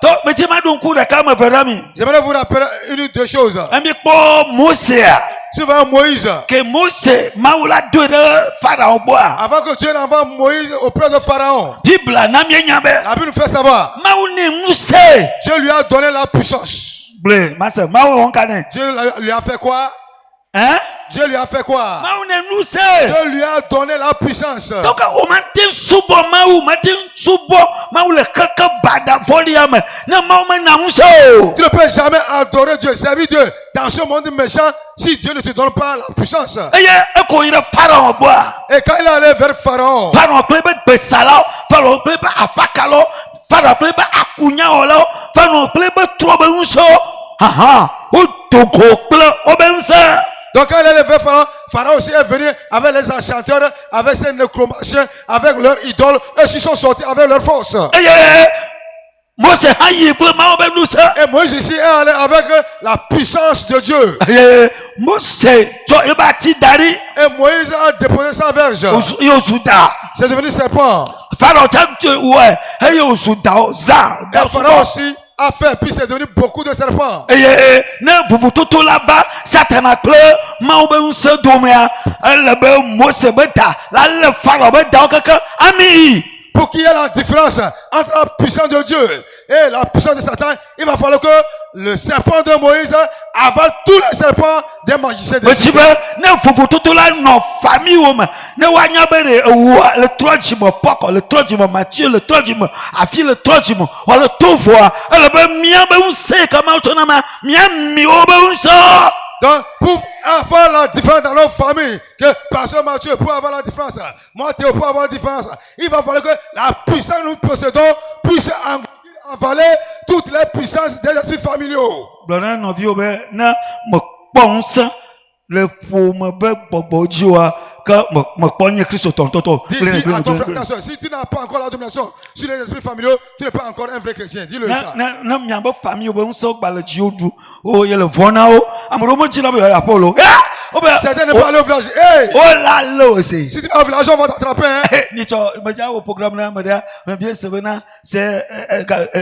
J'aimerais vous rappeler une ou deux choses. Si vous voyez Moïse, que Mose maula do de Pharaon boa. avant que Dieu n'envoie Moïse auprès de Pharaon, Bible na mienyabe. la Bible nous fait savoir, Mauni Muse. Dieu lui a donné la puissance. Blé, massa, maou onkane. Dieu lui a fait quoi? Hein? Dieu lui a fait quoi? Mauni Muse. Dieu lui a donné la puissance. Donc o matin subo matin subo maou le kaka bada foliame. Na maou na Muse. Tu ne peux jamais adorer Dieu, servir Dieu dans ce monde méchant si Dieu ne te donne pas la puissance. Eye eko ira Pharaon boa. Et quand il est allé vers Pharaon, Pharaon plebe besala, Pharaon plebe afakalo, Pharaon plebe akunya olo, Pharaon plebe trobe unso. Aha, o toko ple obensa. donc quand il est allé vers Pharaon, Pharaon aussi est venu avec les enchanteurs, avec ses nécromanciens, avec leurs idoles, et ils sont sortis avec leur force. Eye Mose hayi ple ma obenusa. Et Moïse ici est allé avec la puissance de Dieu. Eye Mose to ebati dari Et Moïse a déposé sa verge. yo suda. C'est devenu serpent. Pharaon tante ouais, hey suda za. Et Pharaon aussi a fait, puis c'est devenu beaucoup de serpents. Eye na vuvu toto là-bas, Satan ple ma obensa domea. Elle be Mose beta, la le Pharaon beta okaka ami. Pour qu'il y ait la différence entre la puissance de Dieu et la puissance de Satan, il va falloir que le serpent de Moïse avale tous les serpents des magiciens de Monsieur, ne vous tout là non famille homme, ne wanya bere le troisième poko, le troisième Matthieu, le troisième Afi, le troisième, ou le toufwa, le be mia be un se comment tu n'as mia mi obe un ça. Donc, pour avoir la différence dans nos familles, que Pasteur Mathieu pour avoir la différence, moi Théo pour avoir la différence, il va falloir que la puissance que nous possédons puisse avaler toutes les puissances des esprits familiaux. Blona no vi obe na mo pense le pour me be bobo jiwa que me pogne Christ tonto. Dis à ton frère, attention, si tu n'as pas encore la domination sur les esprits familiaux, tu n'es pas encore un vrai chrétien. Dis-le ça. Na miamba famille obe un so bala jiodu. Oh yele vonao, amro mo jila be Apollo. Certains ne pas aller au village. Hey! Oh là là, c'est. Si tu vas au village, on va t'attraper. Hein? Nicho, me dis au programme là, me dis, mais bien c'est venant, c'est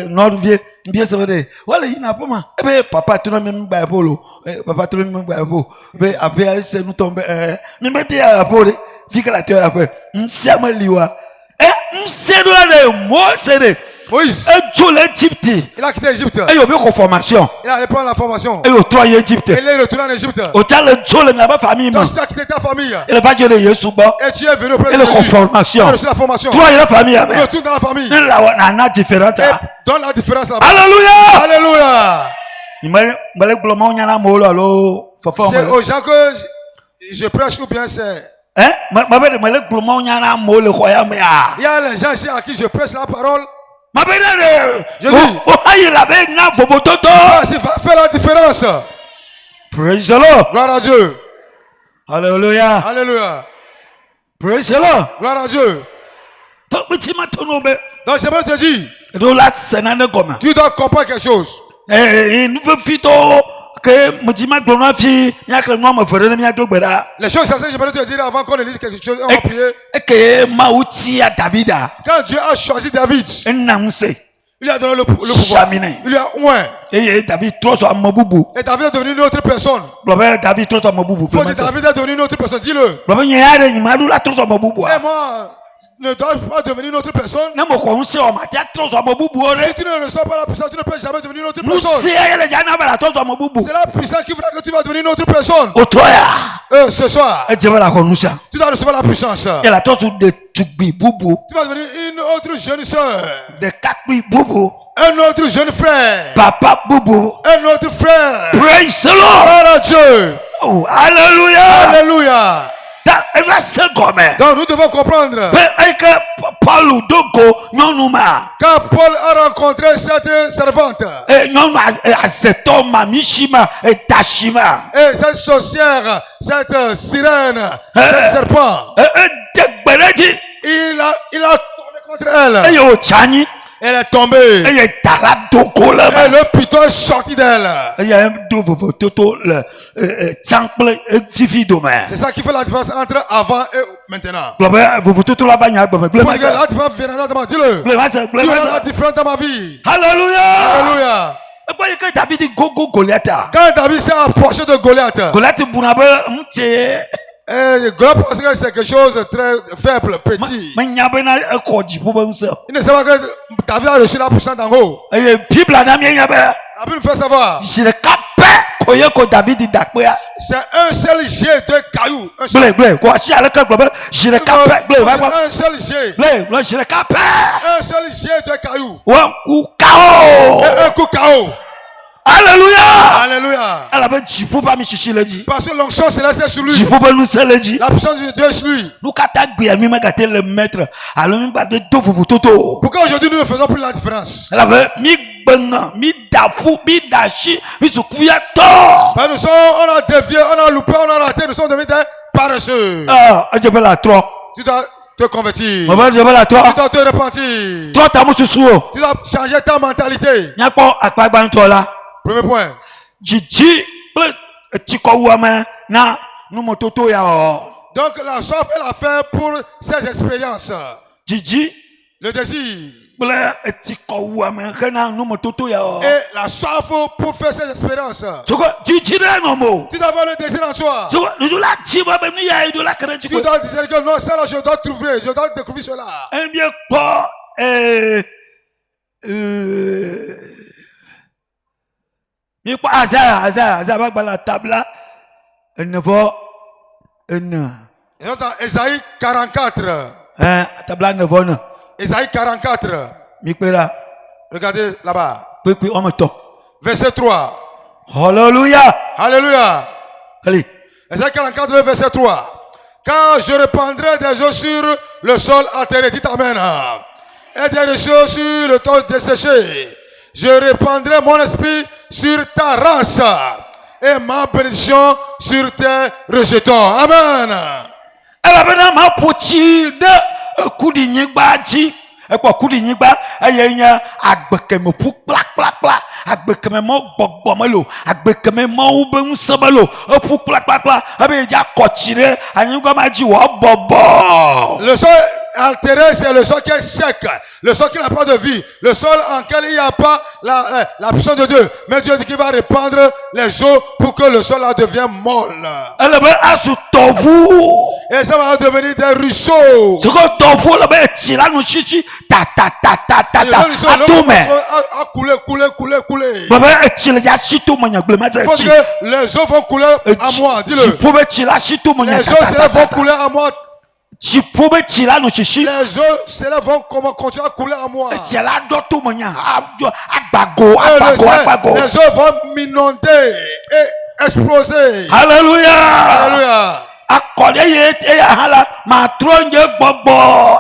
Nord-Vieux, bien c'est venant. Voilà, il n'a pas mal. Eh ben, papa, tu n'as même pas Apollo. Papa, tu n'as même pas Apollo. Mais après, c'est nous tomber. Mais mettez à Apollo, fique la terre après. M'sait ma liwa. M'sait de la moi c'est. Moïse, il a quitté l'Égypte. Il a formation. Il a allé prendre la formation. Il a trois Égypte. Il est retourné en Égypte. Au le Tchole, mais ma famille. Donc, tu as quitté ta famille. Il va dire Jésus. Et tu es venu auprès de Jésus. Jésus. Formation. Tu as reçu la formation. Toi, il a famille. Retourne dans la famille. Il a différente. Donne la différence là-bas. Alléluia. Alléluia. C'est aux gens que je prêche ou bien c'est. Il y a les gens ici à qui je prêche la parole. Je dis, fais la différence. Praise the Lord. Gloire à Dieu. Alléluia. Alléluia. Praise the Lord. Gloire à Dieu. Donc j'aimerais te dire, tu dois comprendre quelque chose. Les choses essentielles, j'aimerais te dire avant qu'on ne lise quelque chose, on va prier. Quand Dieu a choisi David, il lui a donné le pouvoir. Il lui a oint. Et David est devenu une autre personne. Faut dire David est devenu une autre personne. Dis-le. Et moi, ne dois pas devenir une autre personne. Si tu ne reçois pas la puissance, tu ne peux jamais devenir une autre personne. C'est la puissance qui voudra que tu vas devenir une autre personne. Ce soir, tu dois recevoir la puissance. Tu vas devenir une autre jeune soeur. Un autre jeune frère. Papa Boubou. Un autre frère. Praise the Lord. Gloire à Dieu. Oh, alléluia. Alléluia. Donc nous devons comprendre. Quand Paul a rencontré cette servante. Et cette sorcière, cette sirène, cette serpent. Il a tourné contre elle. Elle est tombée. Et le python est sorti d'elle. C'est ça qui fait la différence entre avant et maintenant. La différence viendra dans ma vie. Dis-le. La différence dans ma vie. Alléluia. Alléluia. Eboye que David gogo Goliath. Quand David s'est approché de Goliath, Goliath bunabe mche. Goliath pensait que c'est quelque chose de très faible, petit. Manyabena ekodi pobense. Il ne savait pas que David a reçu la puissance d'en haut. Eh Bible na mienyabe. David nous fait savoir. Je le capé koyeko David dakpea. C'est un seul jet de cailloux. Un seul, Blé quoi si ala kababa je le capé blé un seul jet. blé je le capé. Un seul jet de cailloux. Wa ku kao. Et un coup KO. Alléluia. Alléluia. Elle avait dit faut pas me chichi le dit. Parce que l'onction céleste est sur lui. Tu peux pas nous le dit. La puissance de Dieu est sur lui. Nous kata gbe mi ma gâter le maître. Alors mi ba de do fufu toto. Pourquoi aujourd'hui nous ne faisons plus la différence? Elle avait mi benga, mi dafu, mi dashi, mi sukuya to. Ben nous sommes, on a dévié, on a loupé, on a raté, nous sommes devenus des paresseux. Ah, je vais la trop. Tu dois te convertir. Maman, je vais la trop. Tu dois te repentir. Toi ta mususu. Tu dois changer ta mentalité. Nya ko akpagba nto la. Premier point. Jiji, tiko wama na nu mototo ya o. Donc la soif elle a fait pour ses expériences. Jiji, Le désir. tiko wama kana nu mototo ya o. Et la soif pour faire ses expériences. Soko jiji na no mo. Tu dois avoir le désir en toi. Soko nous la tiba be ni ya ido la kare Tu dois dire que non, ça là, je dois trouver, je dois découvrir cela. un bien pas mi pas Azar ba la table là ne va Et on dans Ésaïe 44. table ne va non Ésaïe 44. mi pera Regardez là-bas. puis on me to Verset 3. Alléluia. Alléluia. Allez. Ésaïe 44, le verset 3. Car je répandrai des eaux sur le sol altéré. Dites Amen. Et des ressources sur le sol desséché. Je répandrai mon esprit sur ta race. Et ma bénédiction sur tes rejetons. Amen. Elle avait ma poti de kudinyi baji. Et quoi kudinyi ba ayenya agbekeme pu plak plak plak agbekeme mo gbogbo melo agbekeme mo ube nsebelo pu plak plak plak abe ja kochire anyigwa maji wo bobo. Le sol altéré, c'est le sol qui est sec. Le sol qui n'a pas de vie. Le sol en lequel il n'y a pas la puissance de Dieu. Mais Dieu dit qu'il va répandre les eaux pour que le sol là devienne molle. Elle avait asu tobu. Et ça va devenir des ruisseaux. Ce que tobu le be chira no chichi ta ta ta ta ta Et ta le ruisseau atume. a couler, couler, couler, couler. Baba chile ya shitu manya glema za Il faut chi. que les eaux vont couler à moi. Dis-le. Tu pouvais chila shitu manya. Les eaux célèbres vont couler à moi. Tu pouvais chila no chichi. Les eaux célèbres vont continuer à couler à moi. Chila dotu manya abago Et abago. les eaux vont m'inonder et exploser. Alléluia. Alléluia. Akode ye hala matronje gbogbo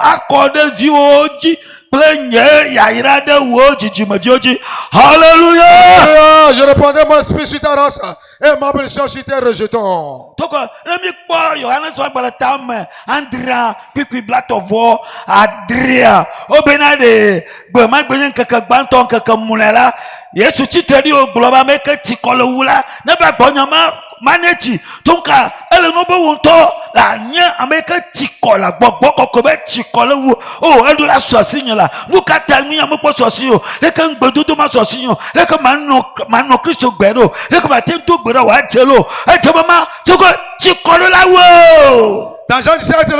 akode vi oji plenye yaira de wo jiji mevi oji. Hallelujah. Alléluia. Je répondrai mon esprit sur ta race et ma bénédiction sur tes rejetons. Toko remi kpo Yohanes wa gbara tam Andrea pikwi blatovo Adria obena de gbe ma gbe nkeke gbanto nkeke mulela Yesu chitredi ogloba meke tikole wula ne ba gbonyama maneti tonka ele no be wonto la nya ameke tikola gbogbo koko be tikole wu o edu la sosi yin la nuka tami amopo sosi o leke ngbedodo ma sosi yin leke mano Kristo gbero leke ma tento gbero wa telo e tebo ma toko tikole la wo. Dans Jean 17,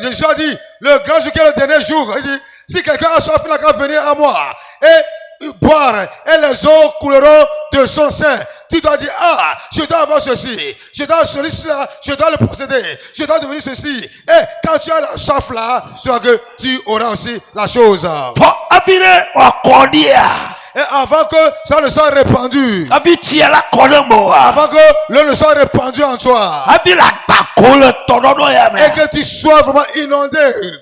Jésus a dit, le grand jour qui est le dernier jour, il dit, si quelqu'un a soif, il n'a qu'à venir à moi et boire, et les eaux couleront de son sein. Tu dois dire, ah, je dois avoir ceci, je dois cela, je dois le posséder, je dois devenir ceci. Et quand tu as la soif là, tu vois que tu auras aussi la chose. For afire akodia. Et avant que ça ne soit répandu, Abitia la kodomo. avant que l'eau ne soit répandue en toi, Abila bakole tododo ya me. et que tu sois vraiment inondé,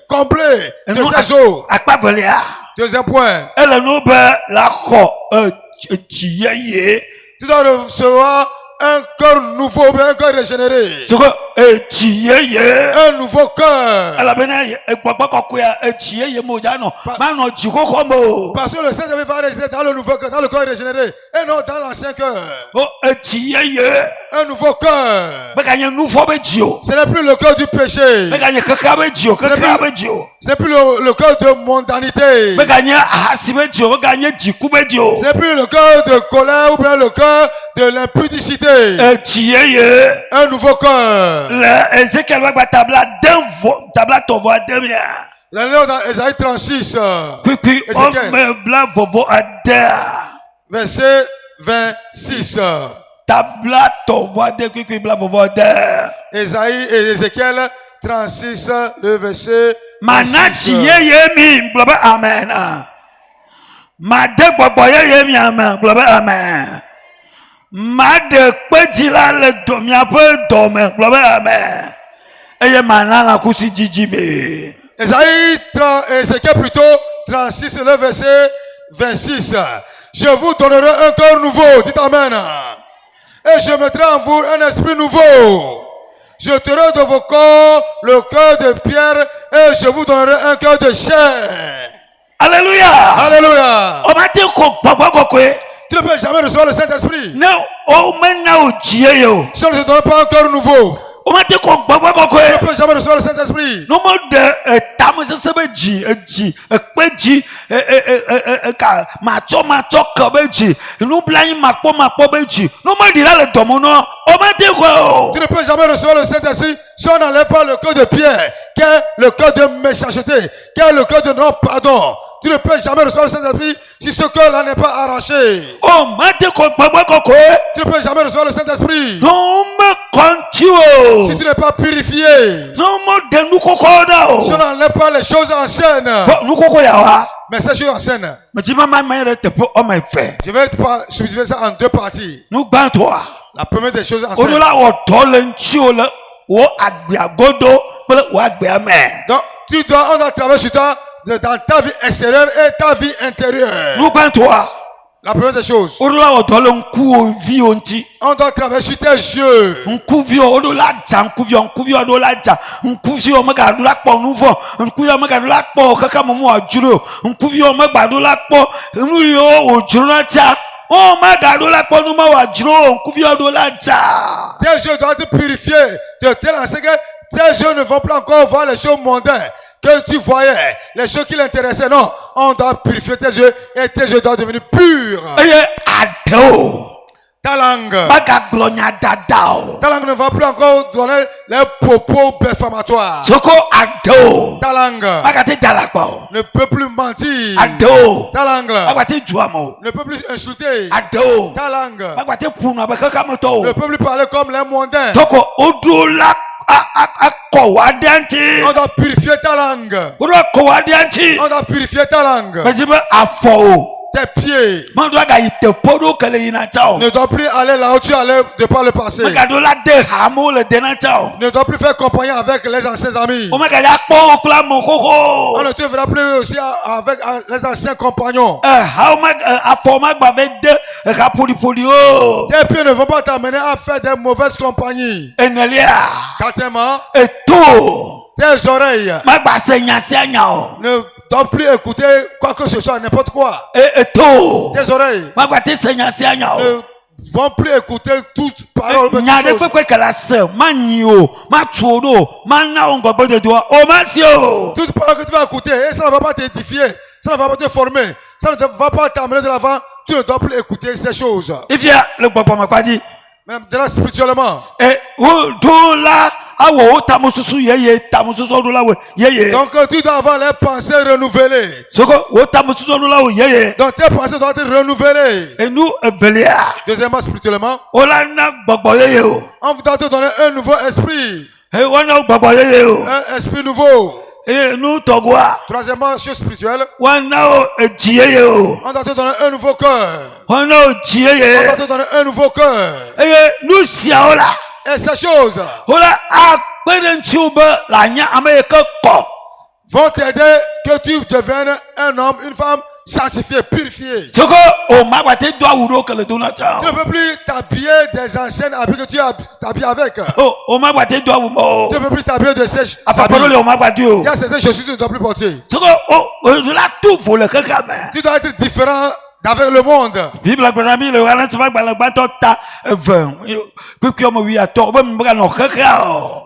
complet de ces eaux. Akpavelia. Deuxième point, Elle nous be la ko tiye. tu dois recevoir un corps nouveau, ou bien un corps régénéré. Ce que etsi yeye. Un nouveau cœur. Elabena egbɔgbɔ kɔkɔea etsi yeye mo dza nɔ. Manɔ dzixɔxɔ me o. Parce que le Saint-Esprit va résider dans le nouveau cœur, dans le corps régénéré, et non dans l'ancien cœur. O etsi yeye. Un nouveau cœur. Beka nye nufɔ be dzi o. Ce n'est plus le cœur du péché. Beka nye kekea be dzi o. Kekea be dzi o. Ce n'est plus le cœur de mondanité. Beka nye ahasi be dzi o. Beka nye dziku be dzi o. Ce n'est plus le cœur de colère ou bien le cœur de l'impudicité. Etsi yeye. Un nouveau cœur. Le Ezekiel wa gba tabla tɔvɔ ade mia. La loi dans Ésaïe 36, Kpikpi Ezekiel. ɔmɛ bla vovo ade. verset 26. Tabla tɔvɔ ade kpikpi bla vovo ade. Ésaïe et Ézéchiel 36, le verset Manachi 26. yeye mi gblɔ be amen. Made gbɔgbɔ yeye mi amen gblɔ be amen. Made kpedzi le do miaƒe dɔme gblɔ be amen. Eye mana la kusi dzidzi me. Ézéchiel plutôt 36, le verset 26. Je vous donnerai un cœur nouveau, dites amen. Et je mettrai en vous un esprit nouveau. Je terai de vos corps le cœur de pierre et je vous donnerai un cœur de chair. Alléluia. Alléluia. O ma te ko gbɔgbɔ kɔkɔe. Tu ne peux jamais recevoir le Saint-Esprit Ne o mena o dzi ye o. si on ne te donne pas un cœur nouveau. O ma te ko gbɔgbɔ Tu ne kɔkɔe. peux jamais recevoir le Saint-Esprit. No mo de tamesese be dzi edzi ekpe dzi ka matsɔ ke be dzi nublanyi makpɔ be dzi no mo ɖi la le dɔme nɔ o ma te ko o. Tu ne peux jamais recevoir le Saint-Esprit si on n'enlève pas le cœur de pierre, qui est le cœur de méchanceté, qui est le cœur de non-pardon. Tu ne peux jamais recevoir le Saint-Esprit si ce cœur-là n'est pas arraché. O ma te ko gbɔgbɔ kɔkɔe. Tu ne peux jamais recevoir le Saint-Esprit No me kɔnti o. si tu n'es pas purifié. No mo de nukɔkɔ da o. Si on n'enlève pas les choses anciennes. Nukɔkɔ ya wa. Mais ces choses anciennes, Meti ma yɛ ɖe teƒe ɔme eve. je vais subdiviser ça en deux parties. Nugbãtɔa. La première des choses O anciennes. ɖo la wɔ dɔ le ŋuti le wo agbea godo kple wo agbea me. Donc, on doit travailler sur toi dans ta vie extérieure et ta vie intérieure. Nugbãtɔa. La première des choses. O ɖo la wɔ dɔ le ŋkuviwo ŋuti. On doit travailler sur tes yeux. Ŋkuviwo o ɖo la dza ŋkuviwo ɖo la dza ŋkuviwo megaɖo la kpɔ nu vɔ ŋkuviwo megaɖo la kpɔ kaka mo wòadzro ŋkuviwo megbaɖo la kpɔ nu yiwo wòdzro na tsa o megaɖo la kpɔ nu ma wòadzro ŋkuviwo ɖo la dza. Tes yeux doivent être purifiés de telle sorte que tes yeux ne vont pas encore voir les choses mondaines que tu voyais, les choses qui l'intéressaient. Non, on doit purifier tes yeux et tes yeux doivent devenir purs. Eye aɖewo. Ta langue. Magagblɔ nya dada o. Ta langue ne va plus encore donner les propos blasphématoires. Soko aɖewo. Ta langue Magate da la kpɔ o. ne peut plus mentir. Aɖewo. Ta langue Magbate du ame o. ne peut plus insulter. Aɖewo. Ta langue Magbate ƒunu abe xexemetɔ ne o. peut plus parler comme les mondains. Soko woɖo la akɔ wa ɖe ŋuti. On doit purifier ta langue. Woɖo akɔ wa ɖe ŋuti. On doit purifier ta langue. Mesi be afɔ o. Tes pieds Meɖo agayi teƒe ɖo ke le yina tsa o. ne doivent plus aller là où tu allais de par le passé. Megaɖo la de hamewo le dena tsa o. Ne doit plus faire compagnie avec les anciens amis. O megaɖa kpɔ wo kple ame On xoxo. ne te verra plus aussi avec les anciens compagnons. Hawo afɔ magba be de ha ƒoɖiƒoɖi o. Tes pieds ne vont pas t'amener à faire des mauvaises compagnies. Enelia. Quatrièmement, Eto. tes oreilles Magba se nya sia nya o. ne doivent plus écouter quoi que ce soit, n'importe quoi. Eto. Tes oreilles Magba te se nya sia nya o. ne vont plus écouter toute parole. Nya ɖe kpekpe ke la se ma nyi o ma tu o ɖo ma na wo ŋgɔgbedodoa o ma si o. Toute parole que tu vas écouter, et ça ne va pas t'édifier, ça ne va pas te former, ça ne va pas t'amener de l'avant. Tu ne dois plus écouter ces choses. Ifia le gbɔgbɔme kpadzi. Même déjà spirituellement. Wo ɖo la awɔ wo tamesusu yeye tamesusu ɖo la wo yeye. Donc tu dois avoir les pensées renouvelées. Soko wo tamesusu ɖo la wo yeye. Donc tes pensées doivent être renouvelées. Enu evelia. Deuxièmement, spirituellement, O la na gbɔgbɔ yeye o. on doit te donner un nouveau esprit. Wɔna wo gbɔgbɔ yeye o. Un esprit nouveau. Nu tɔgoa. Troisièmement, chose spirituelle, Wɔna wo edzi yeye o. on doit te donner un nouveau cœur. Wɔna wo dzi On yeye. doit te donner un nouveau cœur. Eye nu siawo la. Et ces choses Wola akpe ɖe ŋutiwo be la nya ame yi ke kɔ. vont t'aider que tu deviennes un homme, une femme sanctifié, purifié. Ce que au magate doit ouro que le dona Tu ne peux plus t'habiller des anciennes habits que tu as t'habillé avec. au magate doit ouro. Tu ne peux plus t'habiller de sèche. À parole au magate. Il y a certaines chaussures que tu ne dois plus porter. Ce que la tout voler que quand même. Tu dois être différent d'avec le monde. Bible la granami le wana se va la bato ta 20. Que me wi ato ba mbra no kaka.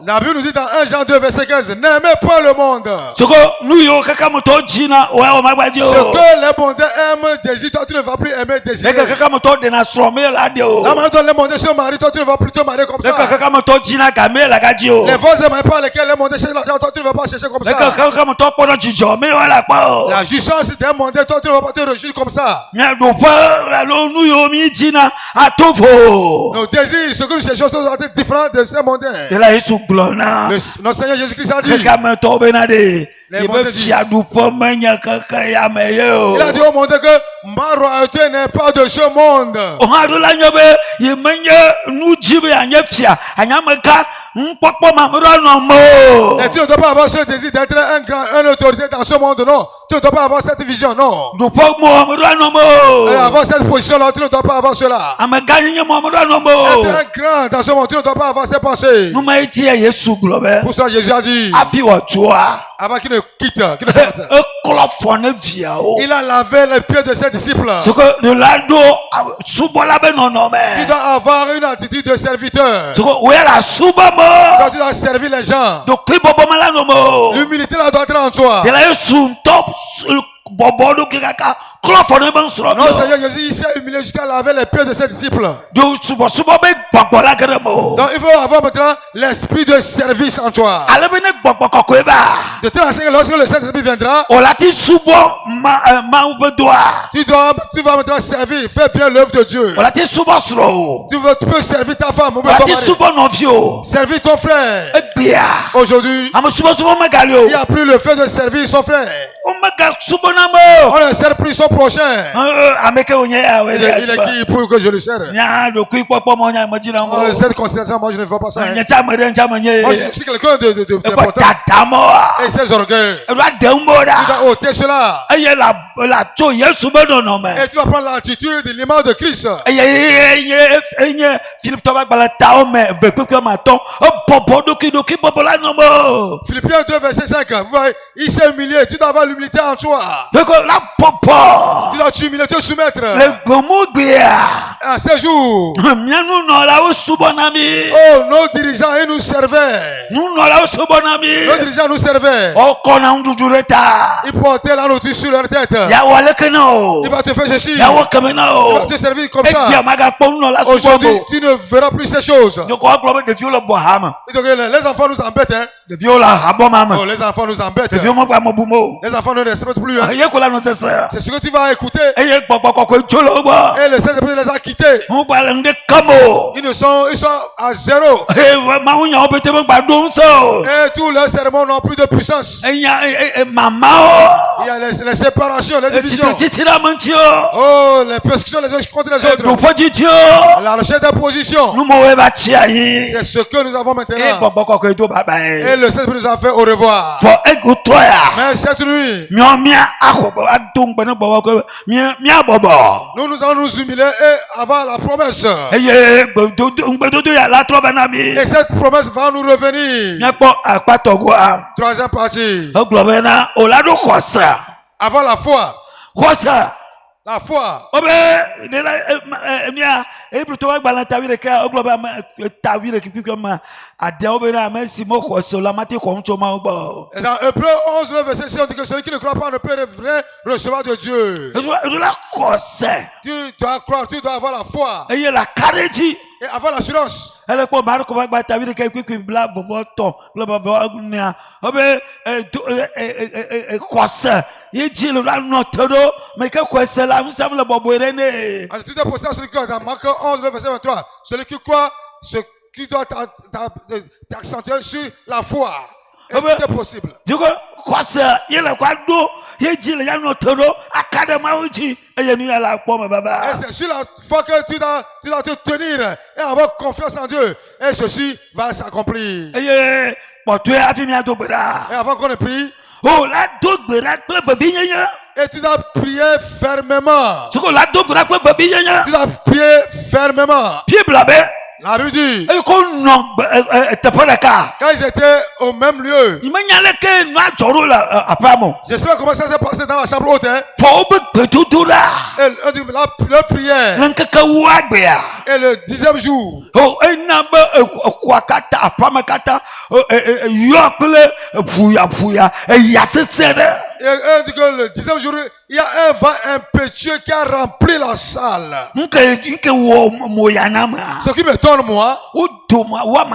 La Bible nous dit dans 1 Jean 2 verset 15, n'aimez pas le monde. Ce que nous yo kaka moto jina o au magate. Ce que les mondains aiment, désirent, toi tu ne vas plus aimer, désirer. Kaka moto de na strome la dio. La manière dont les mondains se marient, toi tu ne vas plus te marier comme ça. Kaka moto jina kame la gadio. Les voies et par lesquelles les mondains cherchent l'argent, toi tu ne vas pas chercher comme ça. Kaka moto pono jijo me wala pa. La jouissance des mondains, toi tu ne vas pas te réjouir comme ça. Nos désirs, ce que nous cherchons, doivent être différents de ces mondains. Notre Seigneur Jésus-Christ a dit. Il a dit au monde que ma royauté n'est pas de ce monde. Et tu ne dois pas avoir ce désir d'être un autorité dans ce monde, non. Tu ne dois pas avoir cette vision, non. Et avoir cette position-là, tu ne dois pas avoir cela. Être un grand dans ce monde, tu ne dois pas avoir ces pensées. Pour ça, Jésus a dit, avant qu'il ne quitte, qu'il ne parte, il a lavé les pieds de ses disciples. Il doit avoir une attitude de serviteur. Quand tu dois servir les gens, l'humilité là doit être en toi. Non, Seigneur Jésus, il s'est humilié jusqu'à laver les pieds de ses disciples. Donc, il faut avoir maintenant l'esprit de service en toi. De telle sorte que lorsque le Saint-Esprit viendra, tu vas maintenant servir, faire bien l'œuvre de Dieu. Tu peux servir ta femme, servir ton frère. Aujourd'hui, il n'y a plus le fait de servir son frère. On ne sert plus son prochain. Il est qui pour que je le sers? Cette considération, moi je ne vois pas ça. Moi je suis quelqu'un d'important. Et ces orgueils, tu dois ôter cela. Et tu vas prendre l'attitude de l'image de Christ. Philippiens 2 verset 5. Vous voyez, il s'est humilié. Tu dois avoir l'humilité en toi. Tu dois t'humilier, te soumettre. À ce jour, oh, nos dirigeants, ils nous servaient. Nos dirigeants nous servaient. Ils portaient la nourriture sur leur tête. Il va te faire ceci. Il va te servir comme ça. Aujourd'hui, tu ne verras plus ces choses. Les enfants nous embêtent. Hein? Oh, les enfants nous embêtent. Les enfants ne respectent plus. Hein? C'est ce que tu vas écouter. Et le Saint-Esprit les a quittés. Ils sont à zéro. Et tous leurs sermons n'ont plus de puissance. Il y a les séparations, les divisions. Oh, les persécutions les uns contre les autres. La recherche de position. C'est ce que nous avons maintenant. Et le Saint-Esprit nous a fait au revoir. Mais cette nuit, nous allons nous humilier et avoir la promesse. Et cette promesse va nous revenir. Troisième partie. Avoir la foi. La foi. Et dans Hébreux 11, le verset 6, on dit que celui qui ne croit pas ne peut rien recevoir de Dieu. Tu dois croire, tu dois avoir la foi. Et avoir l'assurance. Tout est possible à celui qui croit. Dans Marc 11, le verset 23. Celui qui croit, ce qui doit t'accentuer sur la foi. Et tout est possible. Et c'est sur la foi que tu dois te tenir et avoir confiance en Dieu. Et ceci va s'accomplir. Et avant qu'on ait pris, Et tu dois prier fermement. soko la do bra pe fabi yanya Tu dois prier fermement. Bible be La Bible dit, e ko no te ka quand ils étaient au même lieu, imanya le ke no ajoro la apamo je sais pas comment ça s'est passé dans la chambre haute. Hein? fo be petudura Et la prière. lankaka wagbe ya Et le 10e jour, oh ena be kwakata apama kata yokle puya ya sesere et dit que le 10e jour, il y a un vent impétueux qui a rempli la salle. nke wo moyana ma Ce qui m'étonne, moi, uduma wa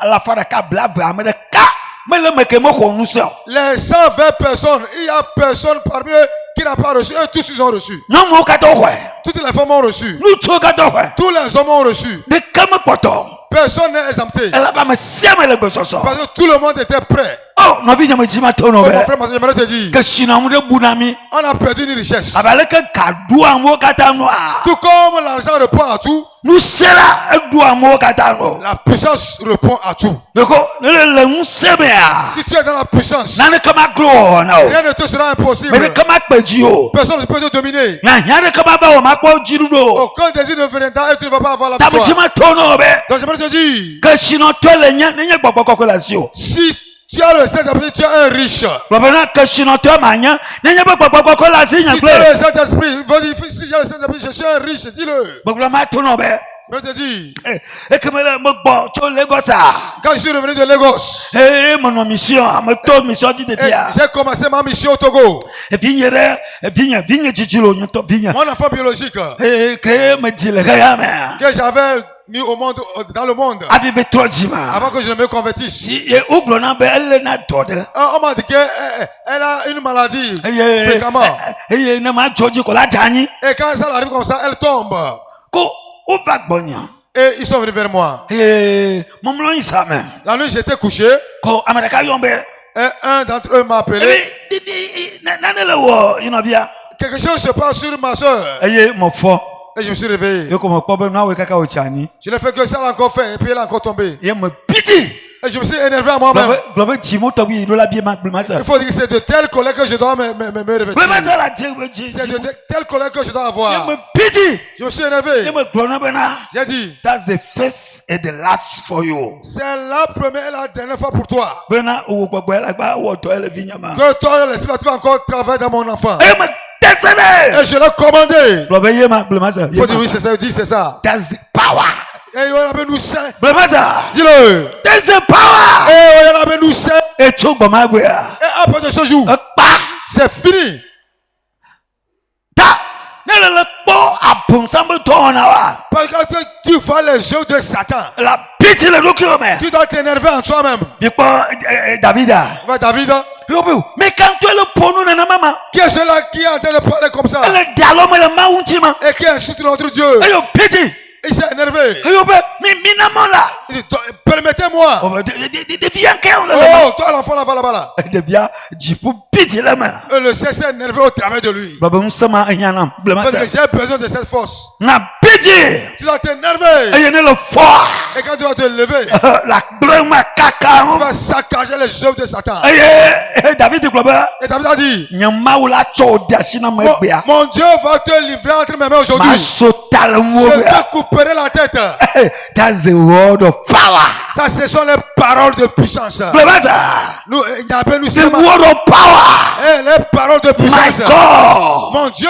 la fara ka blave amere ka mele meke mo ko nusa les 120 personnes, il y a personne parmi eux qui n'a pas reçu. Eux tous ils ont reçu. no mo ka to hwe Toutes les femmes ont reçu. nu to ka to hwe Tous les hommes ont reçu. de kama poto Personne n'est exempté. ela ba me sema le besoso Parce que tout le monde était prêt. oh no vi nyama chima to no Oh, be mon frère, j'aimerais te dire, ke shina mu de bunami on a perdu une richesse. abale ke kadu amo kata no a Tout comme l'argent répond à tout, nu sera edu amo kata no la puissance répond à tout. deko le mu semea Si tu es dans la puissance, nane kama glow no rien ne te sera impossible. me kama peji o Personne ne peut te dominer. nya ne kama ba o makpo jiru do Aucun désir ne viendra et tu ne vas pas avoir la tabu victoire. chima to no be Donc j'aimerais te dire, que sinon toi le nya ne gbogbo kokko la si o si tu as le Saint-Esprit, tu es un riche. babana que sinon toi manya ne nya gbogbo kokko la si nya Si tu as ple le Saint-Esprit, il faut dire, si j'ai le Saint-Esprit, je suis un riche, dis-le. gbogbo ma to no be Je vais te dire, e kemele mo gbo to Lagos quand je suis revenu de Lagos, mon mission me to mission di de et dia j'ai commencé ma mission au Togo. e vinyere e vinya jijilo nyo to vinya Mon enfant biologique que me dit le gars mais que j'avais mis au monde, dans le monde, avi be to jima avant que je ne me convertisse. si e uglo na be ele na to de On m'a dit qu'elle a une maladie fréquemment. e na ma joji ko la jani Et quand ça arrive comme ça, elle tombe. ko o va gbonya Et ils sont venus vers moi. momlo isa me La nuit, j'étais couché. ko amerika yombe Et un d'entre eux m'a appelé. nane le wo inobia Quelque chose se passe sur ma soeur. eye mo fo Et je me suis réveillé. e ko mo po be na we kaka o chani Je l'ai fait que ça l'a encore fait. Et puis elle a encore tombé. ye mo piti Et je me suis énervé à moi-même. globe jimo to bi do la bi ma sa Il faut dire que c'est de telle colère que je dois me revêtir. la je C'est de telle colère que je dois avoir. mo piti Je me suis énervé. ye mo glona bena J'ai dit, that's the first and the last for you c'est la première et la dernière fois pour toi. bena o gbogbo la gba wo to ele vinya ma Que toi, l'esprit, tu vas encore travailler dans mon enfant. e mo tesene Et je l'ai commandé. globe ye ma sa Il faut dire oui, c'est ça. Dis, c'est ça. that's the power Et il y en a nous c'est. blemaza Dis-le. that's the power Et il y en a nous c'est. e to gbomagwe Et après de ce jour, pa c'est fini. ta ne le po apunsambo to na wa Parce que tu vois les jeux de Satan. la piti le dokio me Tu dois t'énerver en toi-même. bipo Davida Va David, yobu mais quand tu le pono na mama qui est celui-là qui est en train de parler comme ça le dialo me le mauntima et qui insulte notre Dieu? ayo piti Il s'est énervé. ayo be mi na mola Il dit, permettez-moi. de viens quand le Oh, toi l'enfant là-bas, là-bas. de bien jipu piti le ma Et le ciel s'est énervé au travers de lui. baba musama anyana Parce blemaza que j'ai besoin de cette force. na piti Tu dois t'énerver. ayo ne le fort Et quand tu vas te lever, la blema kaka tu vas saccager les œuvres de Satan. ayo David globe Et David a dit, nyamawu la cho diashina mo bia mon Dieu va te livrer entre mes mains ma aujourd'hui. sotal mo Je bia te couperai la tête. that's the word of power Ça, ce sont les paroles de puissance. blemaza Nous, il y a nous the word of power Eh, les paroles de my puissance. God Mon Dieu.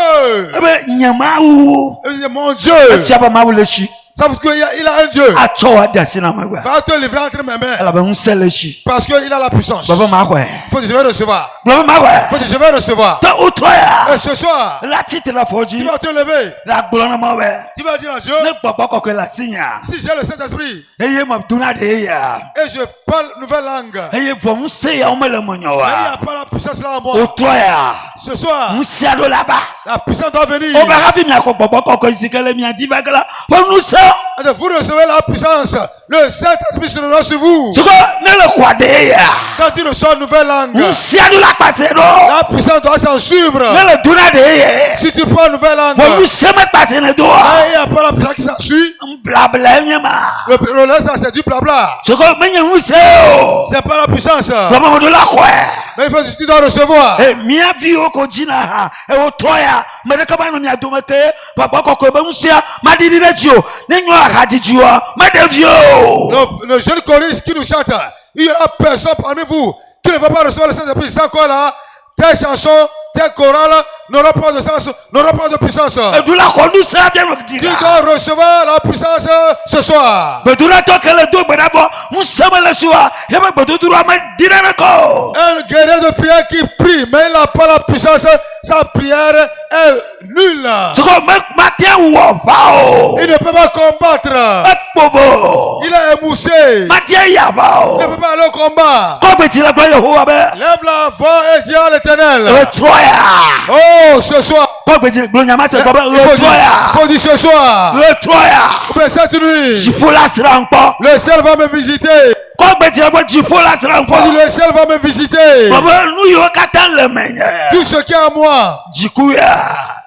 ebe nyamawu Il dit, mon Dieu. siapa mawu leshi Ça veut dire qu'il a un Dieu. acho wa diashina mo bia Va te livrer entre mes mains. ala ba unseleshi Parce qu'il a la puissance. baba ma kwe Faut que je vais recevoir. baba ma kwe Faut que je vais recevoir. ta utoya Et ce soir, la titre la tu foji vas te lever. la glona mo be Tu vas dire à Dieu, ne gbogbo kokko la sinya si j'ai le Saint-Esprit eye mo duna de ya et je parle nouvelle langue, eye fo unse ya omele mais il n'y monyowa a pas la puissance là en moi. utoya Ce soir, musiado laba la puissance doit venir. obarafi mi akopopọ kọkọ isikele mi adi bagala onusa Et vous recevez la puissance. Le Saint-Esprit sera sur vous. suko ne le kwade ya Quand tu reçois une nouvelle langue, musiado la kpase do la puissance doit s'en suivre. ne le duna de ye Si tu prends une nouvelle langue, onuseme kpase ne do et il n'y a pas la puissance qui s'ensuit, blabla nyama le reste, ça, c'est du blabla. suko menye nuse o C'est pas la puissance. Lọ́mọ de la quoi. Mais il faut que tu dois recevoir. Mia vi o ko jina ha. O toya. Mede ka ba no mi adomete. Papa kokko be nsia. Ma di radio. Ne nyo aha jiju o. Ma de vio. Le jeune choriste qui nous chante, il y aura personne parmi vous qui ne va pas recevoir le Saint-Esprit. Sans quoi là, tes chansons, tes chorales n'auront pas de sens, n'auront pas de puissance. Tu la conduis ça bien le dire. Tu dois recevoir la puissance ce soir. Bedura to kele do gbadabo. Musama la suwa. Yaba bedura ma dirana ko. Un guerrier de prière qui prie, mais il n'a pas la puissance, sa prière est nulle. Soko matin wo bao. Il ne peut pas combattre. Povo. Il est émoussé. Matin ya bao. Il ne peut pas aller au combat. Ko be ti la gba Yehowa be. Lève la voix et dis à l'Éternel. Retroya. Oh, ce soir. Ko be ti glonyama se ko be Il retroya. faut dire ce soir. Retroya. Mais cette nuit, Jipola sranko. le ciel va me visiter. Ko be ti la gba jipola sranko. Faut dire le ciel va me visiter. Baba nu yo kata le menye. Tout ce qui est à moi, Jikuya.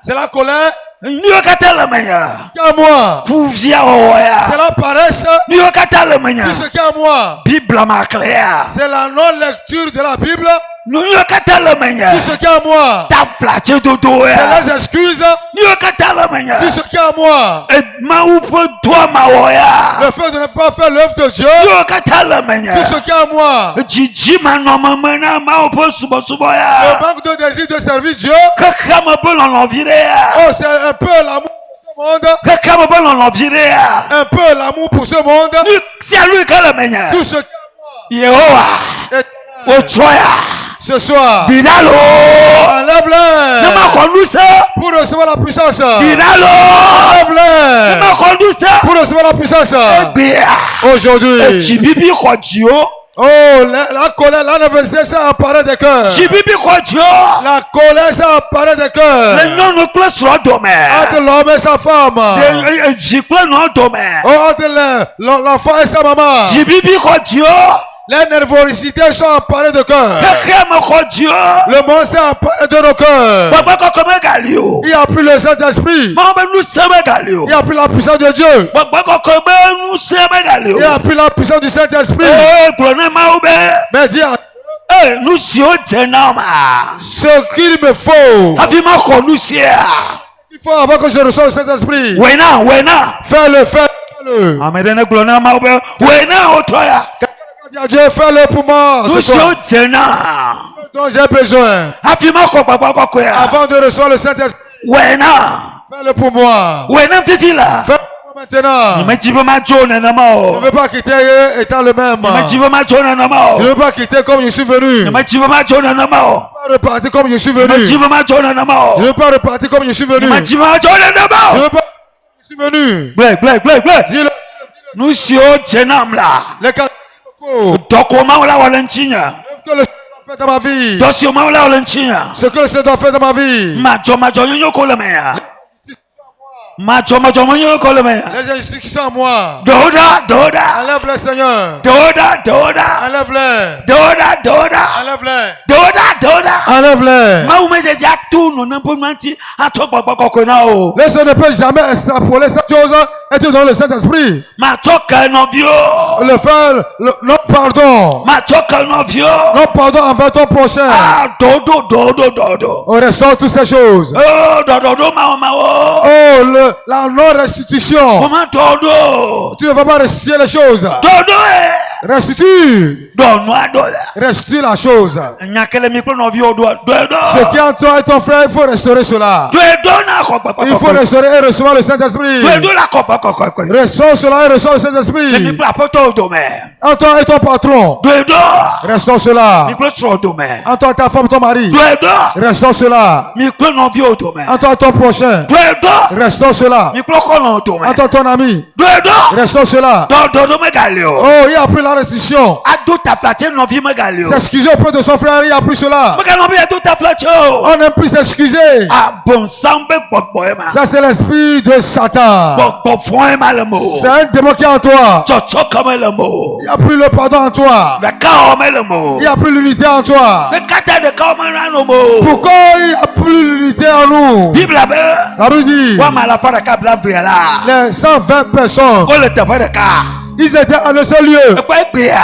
c'est la colère. Nu yo kata le menye. Qui est à moi, Kuvia oya. c'est la paresse. Nu yo kata le menye. Tout ce qui est à moi, Bible ma clair. c'est la non-lecture de la Bible. Nu yo kata le menye. Tout ce qui est à moi, Ta flache dodo c'est ya. les excuses. Nu yo kata le menye. Tout ce qui est à moi, Et ma ou peut toi ma oya. le fait de ne pas faire l'œuvre de Dieu. Nu yo kata le menye. Tout ce qui est à moi, Jiji ma no mama ma ou peut subo subo le ya. manque de désir de servir Dieu. Kaka ma bon en enviré ya. Oh, c'est un peu l'amour pour ce monde. Kaka ma bon en enviré ya. Un peu l'amour pour ce monde. Nu si a lui ka le menye. Tout ce qui Yehowa. est O troya. ce soir, Dinalo. Ne enlève-le ma conduise. pour recevoir la puissance. Dinalo. Ne Enlève-le ma conduise. pour recevoir la puissance. Bia. Aujourd'hui, Chibibi Khodio. oh, la colère, la nervosité, ça apparaît des cœurs. Chibibi Khodio. La colère, ça apparaît des Le cœurs. nom de plus sur le domaine. Entre l'homme et sa femme. Jikle non domaine. Oh, entre l'enfant et sa maman. Chibibi Khodio. Les nervosités sont apparues de cœur. Kekeme Khodio. Le monde s'est apparu de nos cœurs. Baba kokome galio. Il n'y a plus le Saint-Esprit. Mama nous sebe galio. Il n'y a plus la puissance de Dieu. Baba kokome nous sebe galio. Il n'y a plus la puissance du Saint-Esprit. Glone maube. Mais dis, Nous si o tenama. ce qu'il me faut, Avima konusia. il faut avant que je reçoive le Saint-Esprit. Wena. Fais-le, fais-le. Amedene glone maube. Wena otoya. Dis à Dieu, fais-le pour moi ce Nous si soir. o tena. Dont j'ai besoin. Afima ko baba kokoya. Avant de recevoir le Saint-Esprit, Wena. fais-le pour moi. Wena fifila. Fais-le maintenant. Nimejibu majone Je ne namo. veux pas quitter étant le même. Nimejibu majone Je ne namo. veux pas quitter comme je suis venu. Je ne Nimejibu majone namo. veux pas repartir comme je suis venu. Nimejibu majone Je ne namo. veux pas repartir comme je suis venu. Je Nimejibu majone ne namo. veux pas comme je suis venu. Blek. Dis-le. Nous si o tenam la. Les quatre faut. Dokoma wala walenchinya. Que le Seigneur fait dans ma vie. Dosi ma wala walenchinya. Ce que le Seigneur fait dans ma vie. Majo nyonyo kolemea. Majo nyonyo kolemea. Les injustices qui sont à moi. Doda. Enlève-les, Seigneur. Doda. Enlève-les. Doda. Enlève-les. Doda. Enlève-les. Ma umeje ya tu no nampo manti atogbo kokona o. Le Seigneur ne peut jamais extrapoler cette chose et tu donnes le Saint-Esprit. Ma toka no vio. Le faire, non pardon. Ma toka no vio. Non pardon envers ton prochain. Ah dodo. On restaure toutes ces choses. Oh dodo ma o. Oh, la non-restitution. Comment dodo? Tu ne vas pas restituer les choses. Dodo Restitue. Dono adola. Restitue la chose. Nyakele mikro no vio dodo. Ce qui est en toi et ton frère, il faut restaurer cela. Dodo na ko. Il faut restaurer et recevoir le Saint-Esprit. Dodo la ko. Restaure cela et reçois le Saint-Esprit. Mikro apoto domaine. En toi et ton patron. Dodo. Restaure cela. Mikro tro domaine. En toi et ta femme, ton mari. Dodo. Restaure cela. Mikro no vio domaine. En toi et ton prochain. Dodo. Restaure cela. Mikro ko no En domaine. toi et ton ami. Dodo. Restaure cela. Dodo me galio. Oh, il a pris la restitution. Ado ta flatie no vi me galio. S'excuser auprès de son frère, il a pris cela. Me galio bi ado ta flatie. On n'aime plus s'excuser. Ah bon sambe gbogbo e ma. Ça, c'est l'esprit de Satan. Gbogbo fun e ma le mo. C'est un démon qui est en toi. Chocho comme le mo. Il a pris le pardon en toi. Le ka o me le mo. Il a pris l'unité en toi. Le kata de ka o me ran no mo. Pourquoi il a pris l'unité en nous? Bible be. La Bible dit, Wa ma la fara ka bla ve la. les 120 personnes, O le te fara ka. ils étaient en un seul lieu. E pe gbe ya.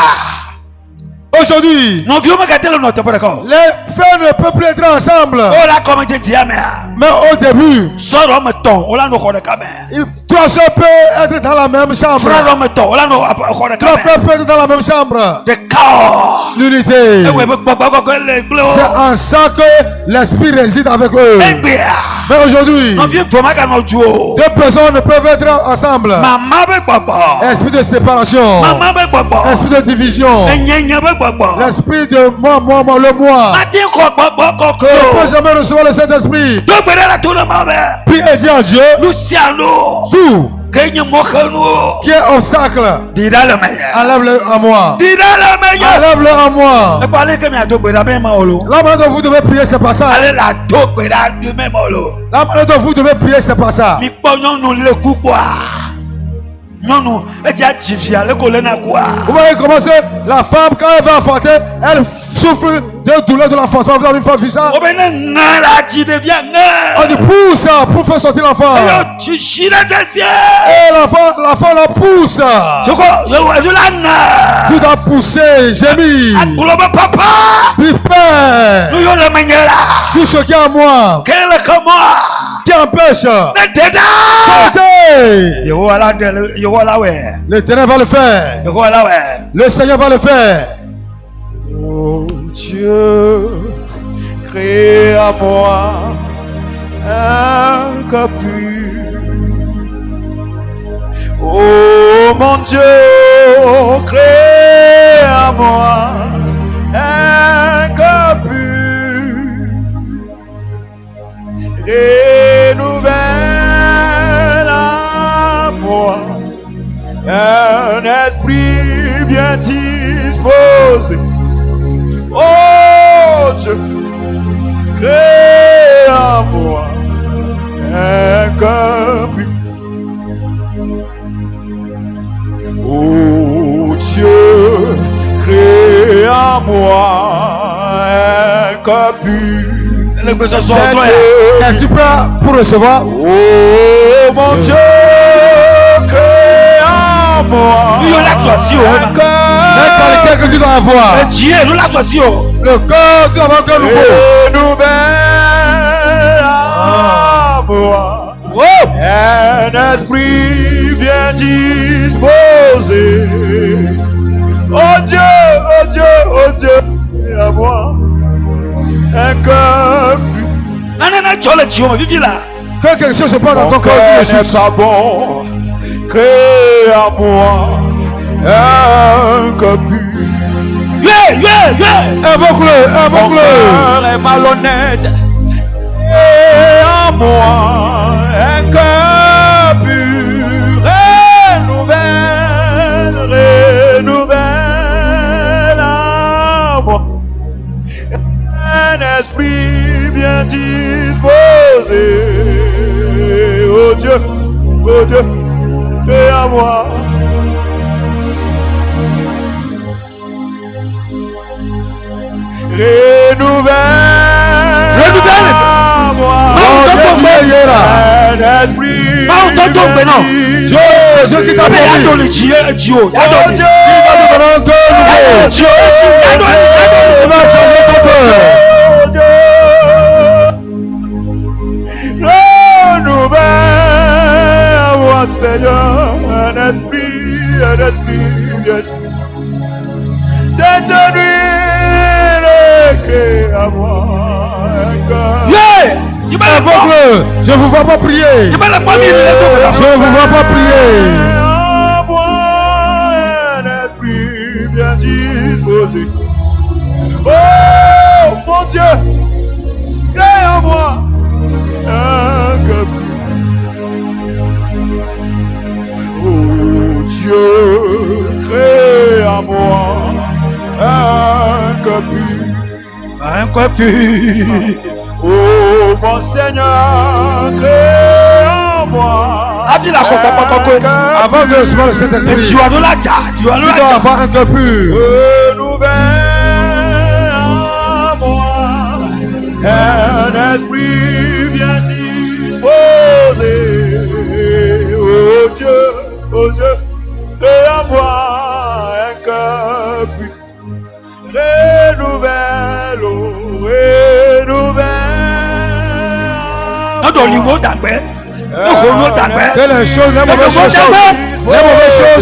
aujourd'hui, Non, vieux, regardez le note pour d'accord. les frères ne peuvent plus être ensemble. Oh là, comment tu dis, Mais au début, sort homme ton, on l'a nous connaît quand même. trois soeurs peuvent être dans la même chambre. Frère homme ton, on l'a nous connaît quand Trois même. frères peuvent être dans la même chambre. De corps. L'unité. Eh ouais, les C'est en ça que l'esprit réside avec eux. eh bien. Mais aujourd'hui, Non, vieux, vraiment qu'à nos jours. deux personnes ne peuvent être ensemble. Maman avec papa. Esprit de séparation. Maman avec papa. Esprit de division. Nyanya avec papa. L'esprit de moi, le moi. Matin quoi, papa, Ne peut jamais recevoir le Saint-Esprit. donc, ben là, tout le monde. Puis et dit à Dieu, Nous siano. tout Kenya mokano. qui est obstacle, Dira le meilleur. enlève-le à moi. Dira le meilleur. Enlève-le à moi. Ne parlez que mes deux là même olo. La manière dont vous devez prier, c'est pas ça. Allez la dope là de même olo. La manière dont vous devez prier, c'est pas ça. Mi pognon nous le coup quoi. Non non, et tu as dit le colonel quoi. Vous voyez comment c'est la femme, quand elle va enfanter, elle souffre de douleur de l'enfant. Vous avez vu ça? On ben ngala tu deviens On dit pousse pour faire sortir l'enfant. Yo tu chines c'est. Et l'enfant la pousse. Tu quoi? Yo la nga. Tout a poussé, gémi. Globe papa. Pipin. Nous yo le meilleur là. Tout ce qui est à moi, Quel comment? qui empêche. Ne t'aide. Sortez. Yo la ouais. L'Éternel va le faire. Yo la ouais. Le Seigneur va le faire. Oh Dieu, crée à moi un cœur pur. Oh mon Dieu, crée à moi un cœur pur. Renouvelle à moi un esprit bien disposé. Oh Dieu, crée à moi un cœur pur. Oh Dieu, crée à moi un cœur pur. Les besoins sont C'est toi. Es-tu prêt pour recevoir? Oh mon Dieu, crée à moi Nous la choisi un oh. N'importe cœur lequel que tu dois avoir. Dieu nous la choisi oh. Le corps, tu dois avoir un cœur nouveau. Renouvelle à moi Oh. un esprit bien disposé. Oh Dieu, oh Dieu, oh Dieu, crée à moi un cœur pur. Nanana chole chioma vivi là. Que quelque chose se passe dans Mon ton cœur. cœur Jésus. n'est pas bon, crée à moi un cœur pur. Yeah. Invoque-le, Mon invoque-le. cœur est malhonnête, crée à moi un cœur pur. Renouvelle à moi un esprit bien disposé. Oh Dieu, crée à moi. Renouvelle à moi un esprit Dieu, c'est Dieu qui t'a Mais promis. y'a donné Dieu. Oh Dieu, Il va te donner un cœur nouveau. Dieu. Il va changer ton cœur. Renouvelle à moi, Seigneur, un esprit bien dit. Cette nuit, crée à moi un cœur. Yeah. Il m'a le Invoque-le. Je ne vous vois pas prier. Il m'a le premier. Je ne vous vois pas prier. À moi un esprit bien disposé. Oh mon Dieu, crée en moi un cœur pur. Oh Dieu, crée en moi un cœur pur. Un copu. Oh mon Seigneur, crée en moi Avis la coco. Avant de recevoir le Mais Saint-Esprit, tu as de la dia. Tu as de tu la dois dia. avoir un cœur pur. renouvelle à moi un esprit bien disposé. Oh Dieu, crée à moi un cœur pur. Que les choses, les mauvaises choses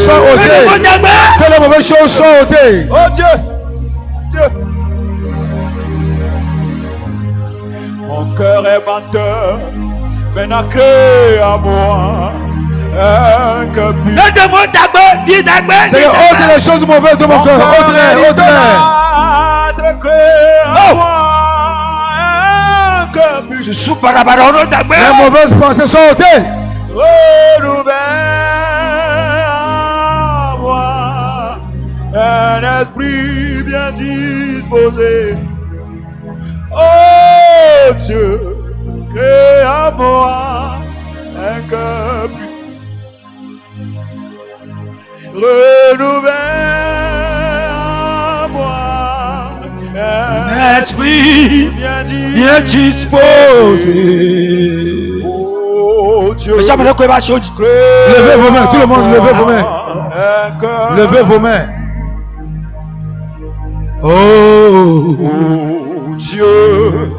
soient ôtées. Que les mauvaises choses soient ôtées. Oh Dieu, Dieu. Mon cœur est menteur, mais n'a créé à moi un cœur pur. Seigneur, ôte les choses mauvaises de mon cœur. Ôte-les. Les mauvaises pensées sont ôtées. Renouvelle à moi un esprit bien disposé. Oh Dieu, crée à moi un cœur pur. Renouvelle à moi un esprit bien bien disposé. Oh Dieu, Levez vos mains, tout le monde, levez vos mains. Levez vos mains. Oh Dieu,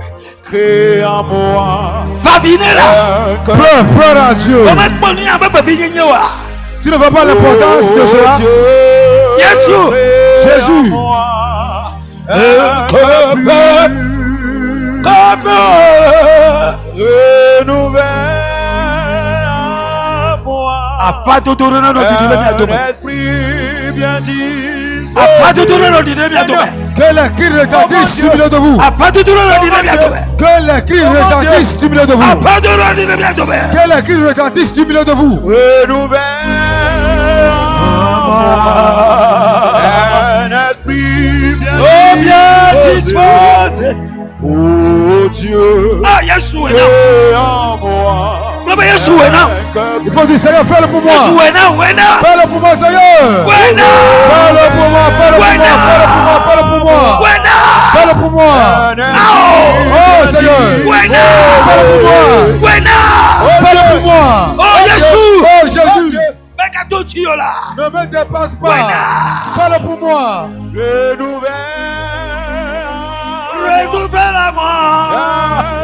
crée en moi. Va venir là. Pleure à Dieu. Tu ne vois pas l'importance de cela. Jésus. Renouvelle à moi un esprit bien disposé. Que les cris retentissent du milieu de vous. Que les cris retentissent du milieu de vous. Que les cris retentissent du milieu de vous. Renouvelle un esprit bien disposé. Oh Dieu, Ah, Yeshua, crée en moi. Il faut dire Seigneur, fais-le pour moi. Fais-le pour moi, Seigneur. Fais-le pour moi, fais-le pour moi, fais-le pour moi, fais-le pour moi. Fais-le pour moi. Oh Seigneur. Fais-le pour moi. Fais-le pour moi. Oh, Yeshua. Oh Jésus. là. Ne me dépasse pas. Fais-le pour moi. Renouvelle à moi.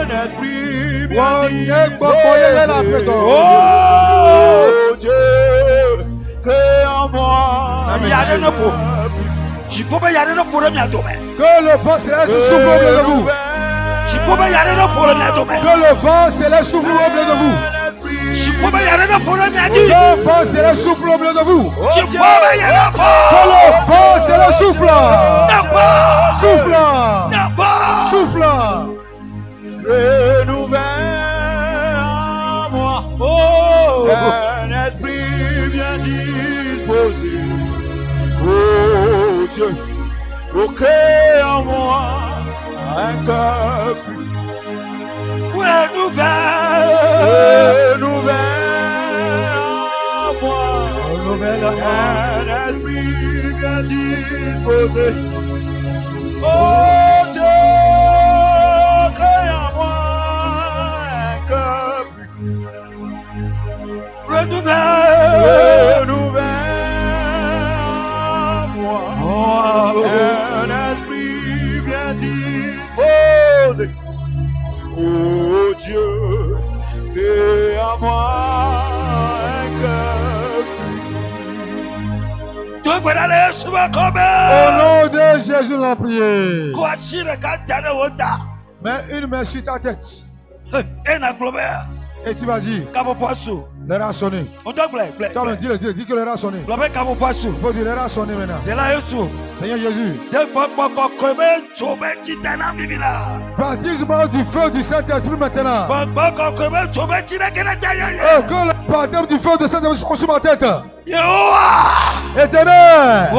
Un esprit bien Oh disposé. Oh Dieu, crée en moi. Que le vent céleste souffle au milieu de vous. Que le vent céleste souffle au milieu de vous. Que le vent céleste souffle au milieu de vous. Que le vent céleste souffle. Souffle. Souffle. Renouvelle en moi un esprit bien disposé. Oh Dieu, crée en moi un cœur pur. Renouvelle en moi un esprit bien disposé. Oh Dieu, crée en moi un cœur pur. Renouvelle en moi un esprit bien disposé. Oh Dieu, crée en moi un cœur pur. Au nom de Jésus, l'a prié. Mets une main sur ta tête. Et tu vas dire, l'heure a sonné. Toi, dis que l'heure a sonné. Il faut dire l'heure a sonné maintenant. Seigneur Jésus, baptise-moi du feu du Saint-Esprit maintenant. Et que le baptême du feu du Saint-Esprit soit sur ma tête. Éternel,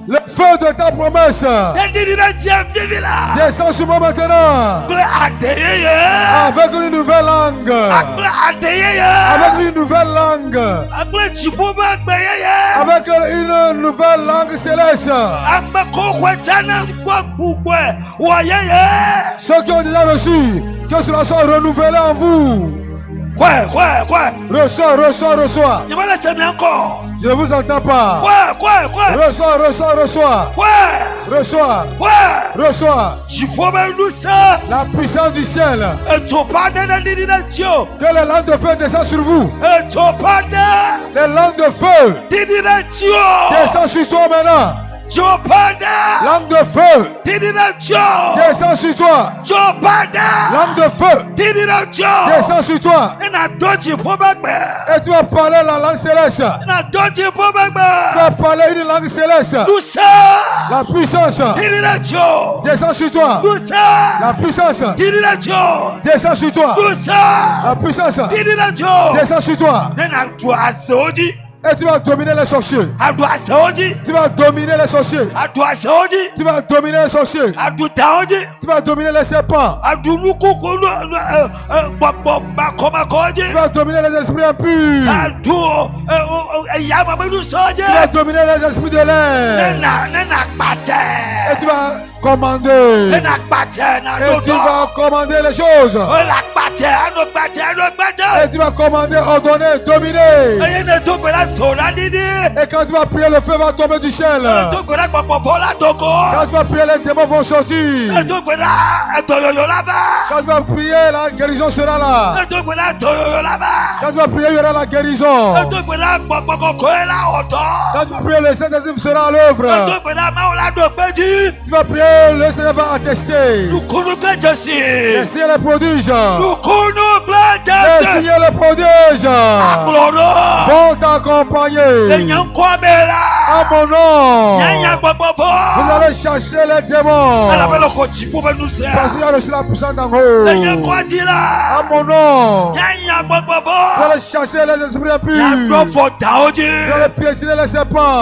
le feu de ta promesse descend sur moi maintenant. Avec une nouvelle langue. Avec une nouvelle langue. Avec une nouvelle langue céleste. Ceux qui ont déjà reçu, que cela soit renouvelé en vous. Reçois. Je ne vous entends pas. Reçois. Reçois. Ouais. Reçois. La puissance du ciel. Que les langues de feu descendent sur vous. Les langues de feu descendent sur toi maintenant. Langue de feu descend sur toi. Langue de feu descend sur toi. Et tu vas parler la langue céleste. Tu vas parler une langue céleste. La puissance descend sur toi. La puissance descend sur toi. La puissance descend sur toi. Et tu vas dominer les sorciers. Tu vas dominer les sorciers. Tu vas dominer les sorciers. Tu vas dominer les serpents. Tu vas dominer les esprits impurs. Tu vas dominer les esprits de l'air. Et tu vas commander. Et tu vas commander les choses. Et tu vas commander, ordonner, dominer. Et quand tu vas prier, le feu va tomber du ciel. Quand tu vas prier, les démons vont sortir. Quand tu vas prier, la guérison sera là. Quand tu vas prier, il y aura la guérison. Quand tu vas prier, le Saint-Esprit sera à l'œuvre. Tu vas prier, le Seigneur va attester. Les signes les prodiges. Les signes les prodiges vont t'accompagner. À mon nom, vous allez chercher les démons. Parce qu'il y a reçu la puissance d'en haut. À mon nom, vous allez chercher les esprits impurs. Vous allez piétiner les serpents.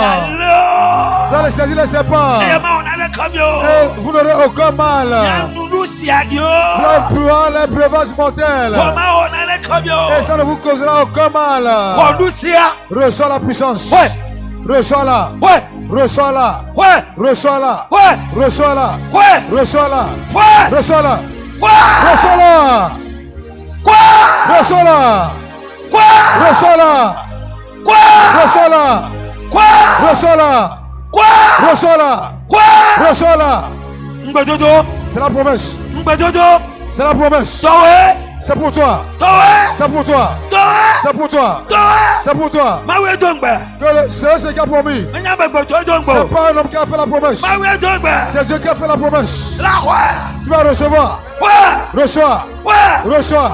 Vous allez saisir les serpents. Et vous n'aurez aucun mal. Vous allez pouvoir les breuvages mortels. Et ça ne vous causera aucun mal. Reçois la puissance. Reçois-la. Reçois-la. Reçois-la. Reçois-la. Reçois-la. Reçois-la. Reçois-la. Reçois-la. Reçois-la. Reçois-la. Reçois-la. Reçois-la. Reçois-la. C'est la promesse. C'est la promesse. C'est pour toi. C'est pour toi. C'est pour toi. C'est pour toi. C'est ce qui a promis. C'est pas un homme qui a fait la promesse. C'est Dieu qui a fait la promesse. Tu vas recevoir. Reçois. Reçois.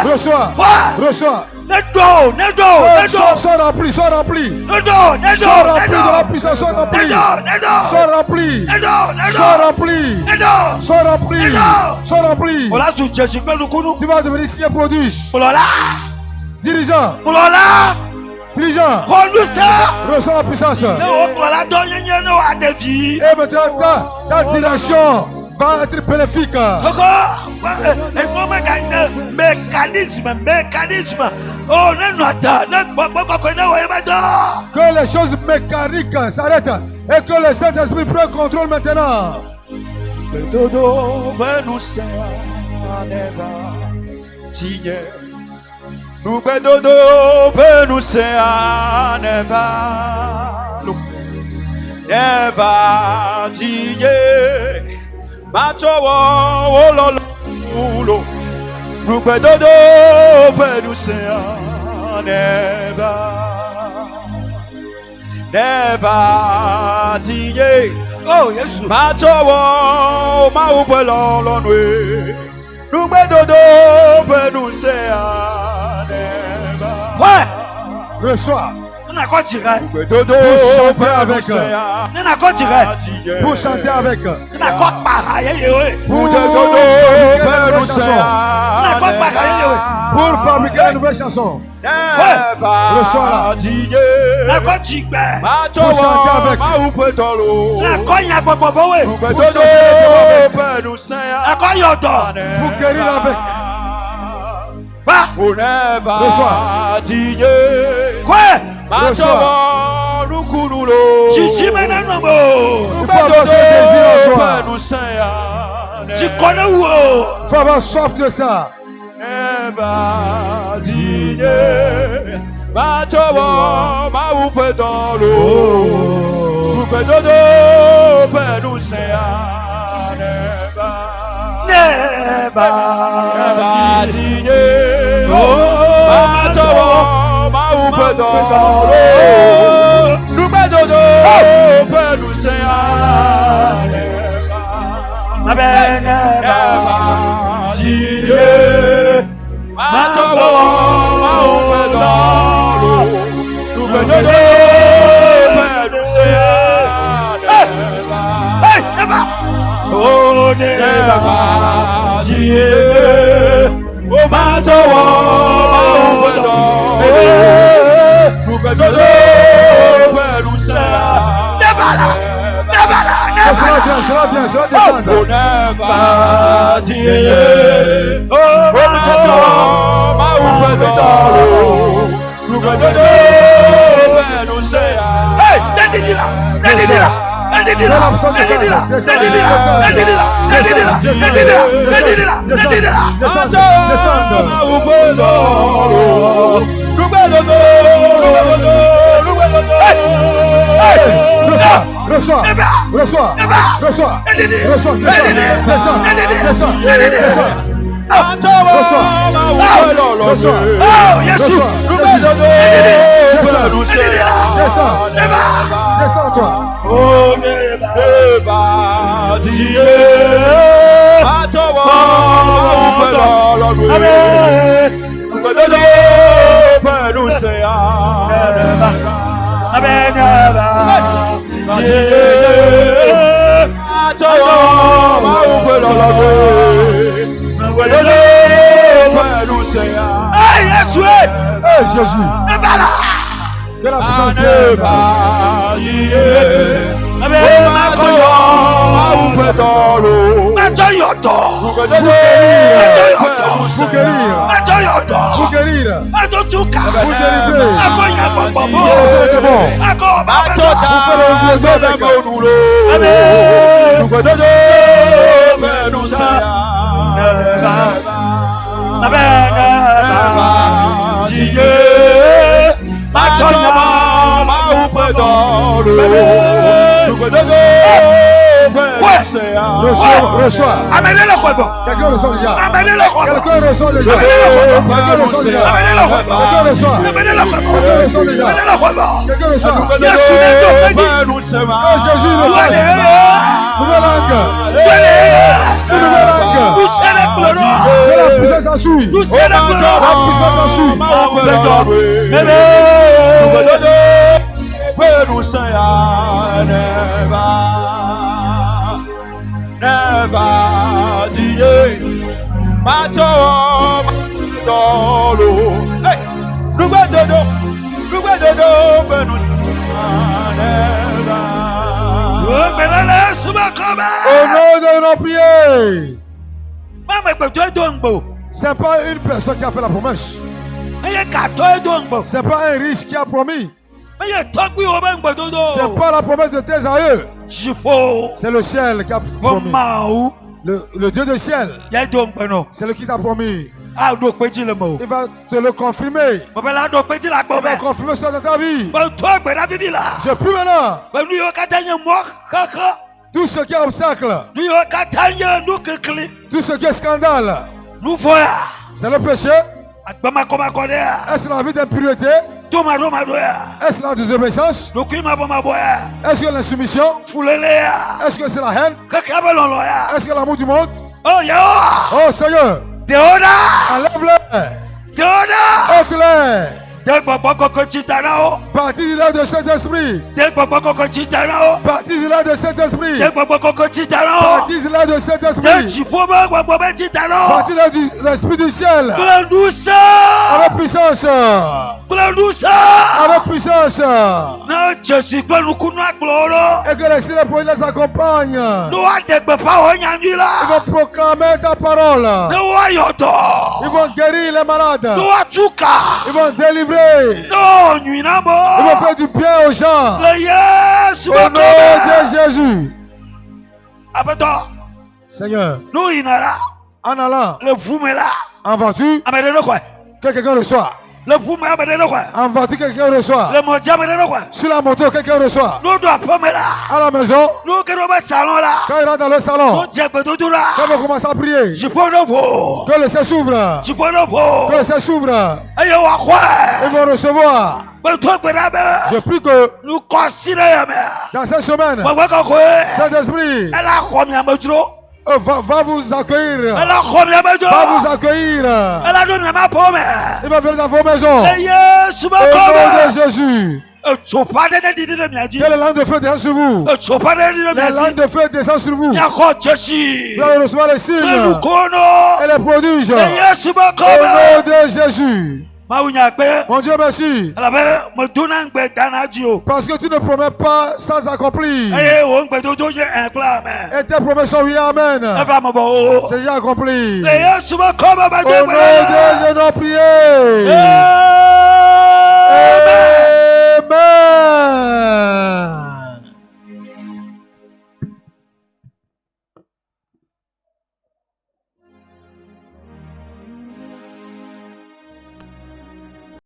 Reçois. Reçois. Sois rempli, sois rempli. Sois rempli de la puissance, sois rempli. Sois rempli. Sois rempli. Sois rempli. Sois rempli. Tu vas devenir signe prodige. Dirigeant. Dirigeant. Reçois la puissance. Et maintenant, ta direction va être bénéfique. Que les choses mécaniques s'arrêtent et que le Saint-Esprit prenne contrôle maintenant. Oh, yes. Ouais. Reçois. Pour chanter avec. Pour chanter avec. Pour fabriquer une nouvelle chanson. Reçois-la. Pour chanter avec. Pour guérir avec. Reçois. Reçois. Il faut avoir ce désir en toi. Il faut avoir soif de ça. Reçois. Amenez le Khwebo. Quelqu'un reçoit déjà. Amenez le Khwebo. Quelqu'un reçoit déjà. Amenez le Khwebo. Quelqu'un reçoit déjà. Amenez le Khwebo. Quelqu'un reçoit. Amenez le Khwebo. Quelqu'un reçoit déjà. Amenez le Khwebo. Quelqu'un reçoit. Jésus le fasse. Nouvelle langue. Nouvelle langue. Que la puissance en suit. La puissance en suit. Au nom de nos prières. C'est pas une personne qui a fait la promesse. C'est pas un riche qui a promis. C'est pas la promesse de tes aïeux. C'est le ciel qui a promis. Le Dieu du ciel. C'est le qui t'a promis. Il va te le confirmer. Il va confirmer ça dans ta vie. Je prie maintenant. Tout ce qui est obstacle. Tout ce qui est scandale. C'est le péché. Est-ce la vie d'impureté? Est-ce la désobéissance? Est-ce que l'insoumission? Est-ce que c'est la haine? Est-ce que l'amour du monde? Oh Seigneur, enlève-les, ôte-les. Partie de là de cet esprit. Partie de là de cet esprit. Partie de là de cet esprit. Partie de là de l'esprit du ciel. Avec puissance. Avec puissance. Et que les célèbres les accompagnent. Ils vont proclamer ta parole. Ils vont guérir les malades. Ils vont délivrer. Ils vont faire du bien aux gens. Au nom de Jésus. Seigneur, en allant en voiture, que quelqu'un reçoit. Le poumon me donne quoi? En voiture, quelqu'un reçoit. Le mondial me donne quoi? Sur la moto, quelqu'un reçoit. Nous doit pas me là. À la maison, Nous que nous salon là. quand il rentre dans le salon, Nous diable tout là. quand vous commencez à prier, Je prends le pot. que le ciel s'ouvre. Je prends le pot. Que le ciel s'ouvre. Aïe wa quoi? Ils vont recevoir. Ben toi Je prie que nous considérons. dans cette semaine, cet esprit elle a combien de jours? va vous accueillir. Elle a combien de jours? Va vous accueillir. Elle a donné ma pomme. Il va venir dans vos maisons. Et Jésus Au nom de Jésus. tu pas de dire de bien dit. Que les langues de feu descendent sur vous. Tu pas de dire de Les bien langues dit. de feu descendent sur vous. Il y a quoi Jésus? Vous allez recevoir les signes Nous connaissons. et les prodiges. Au Et Jésus nom de Jésus. Mon Dieu, merci. Parce que tu ne promets pas sans accomplir. Et tes promesses sont oui, amen. C'est déjà accompli. Au nom de Jésus, nous prions.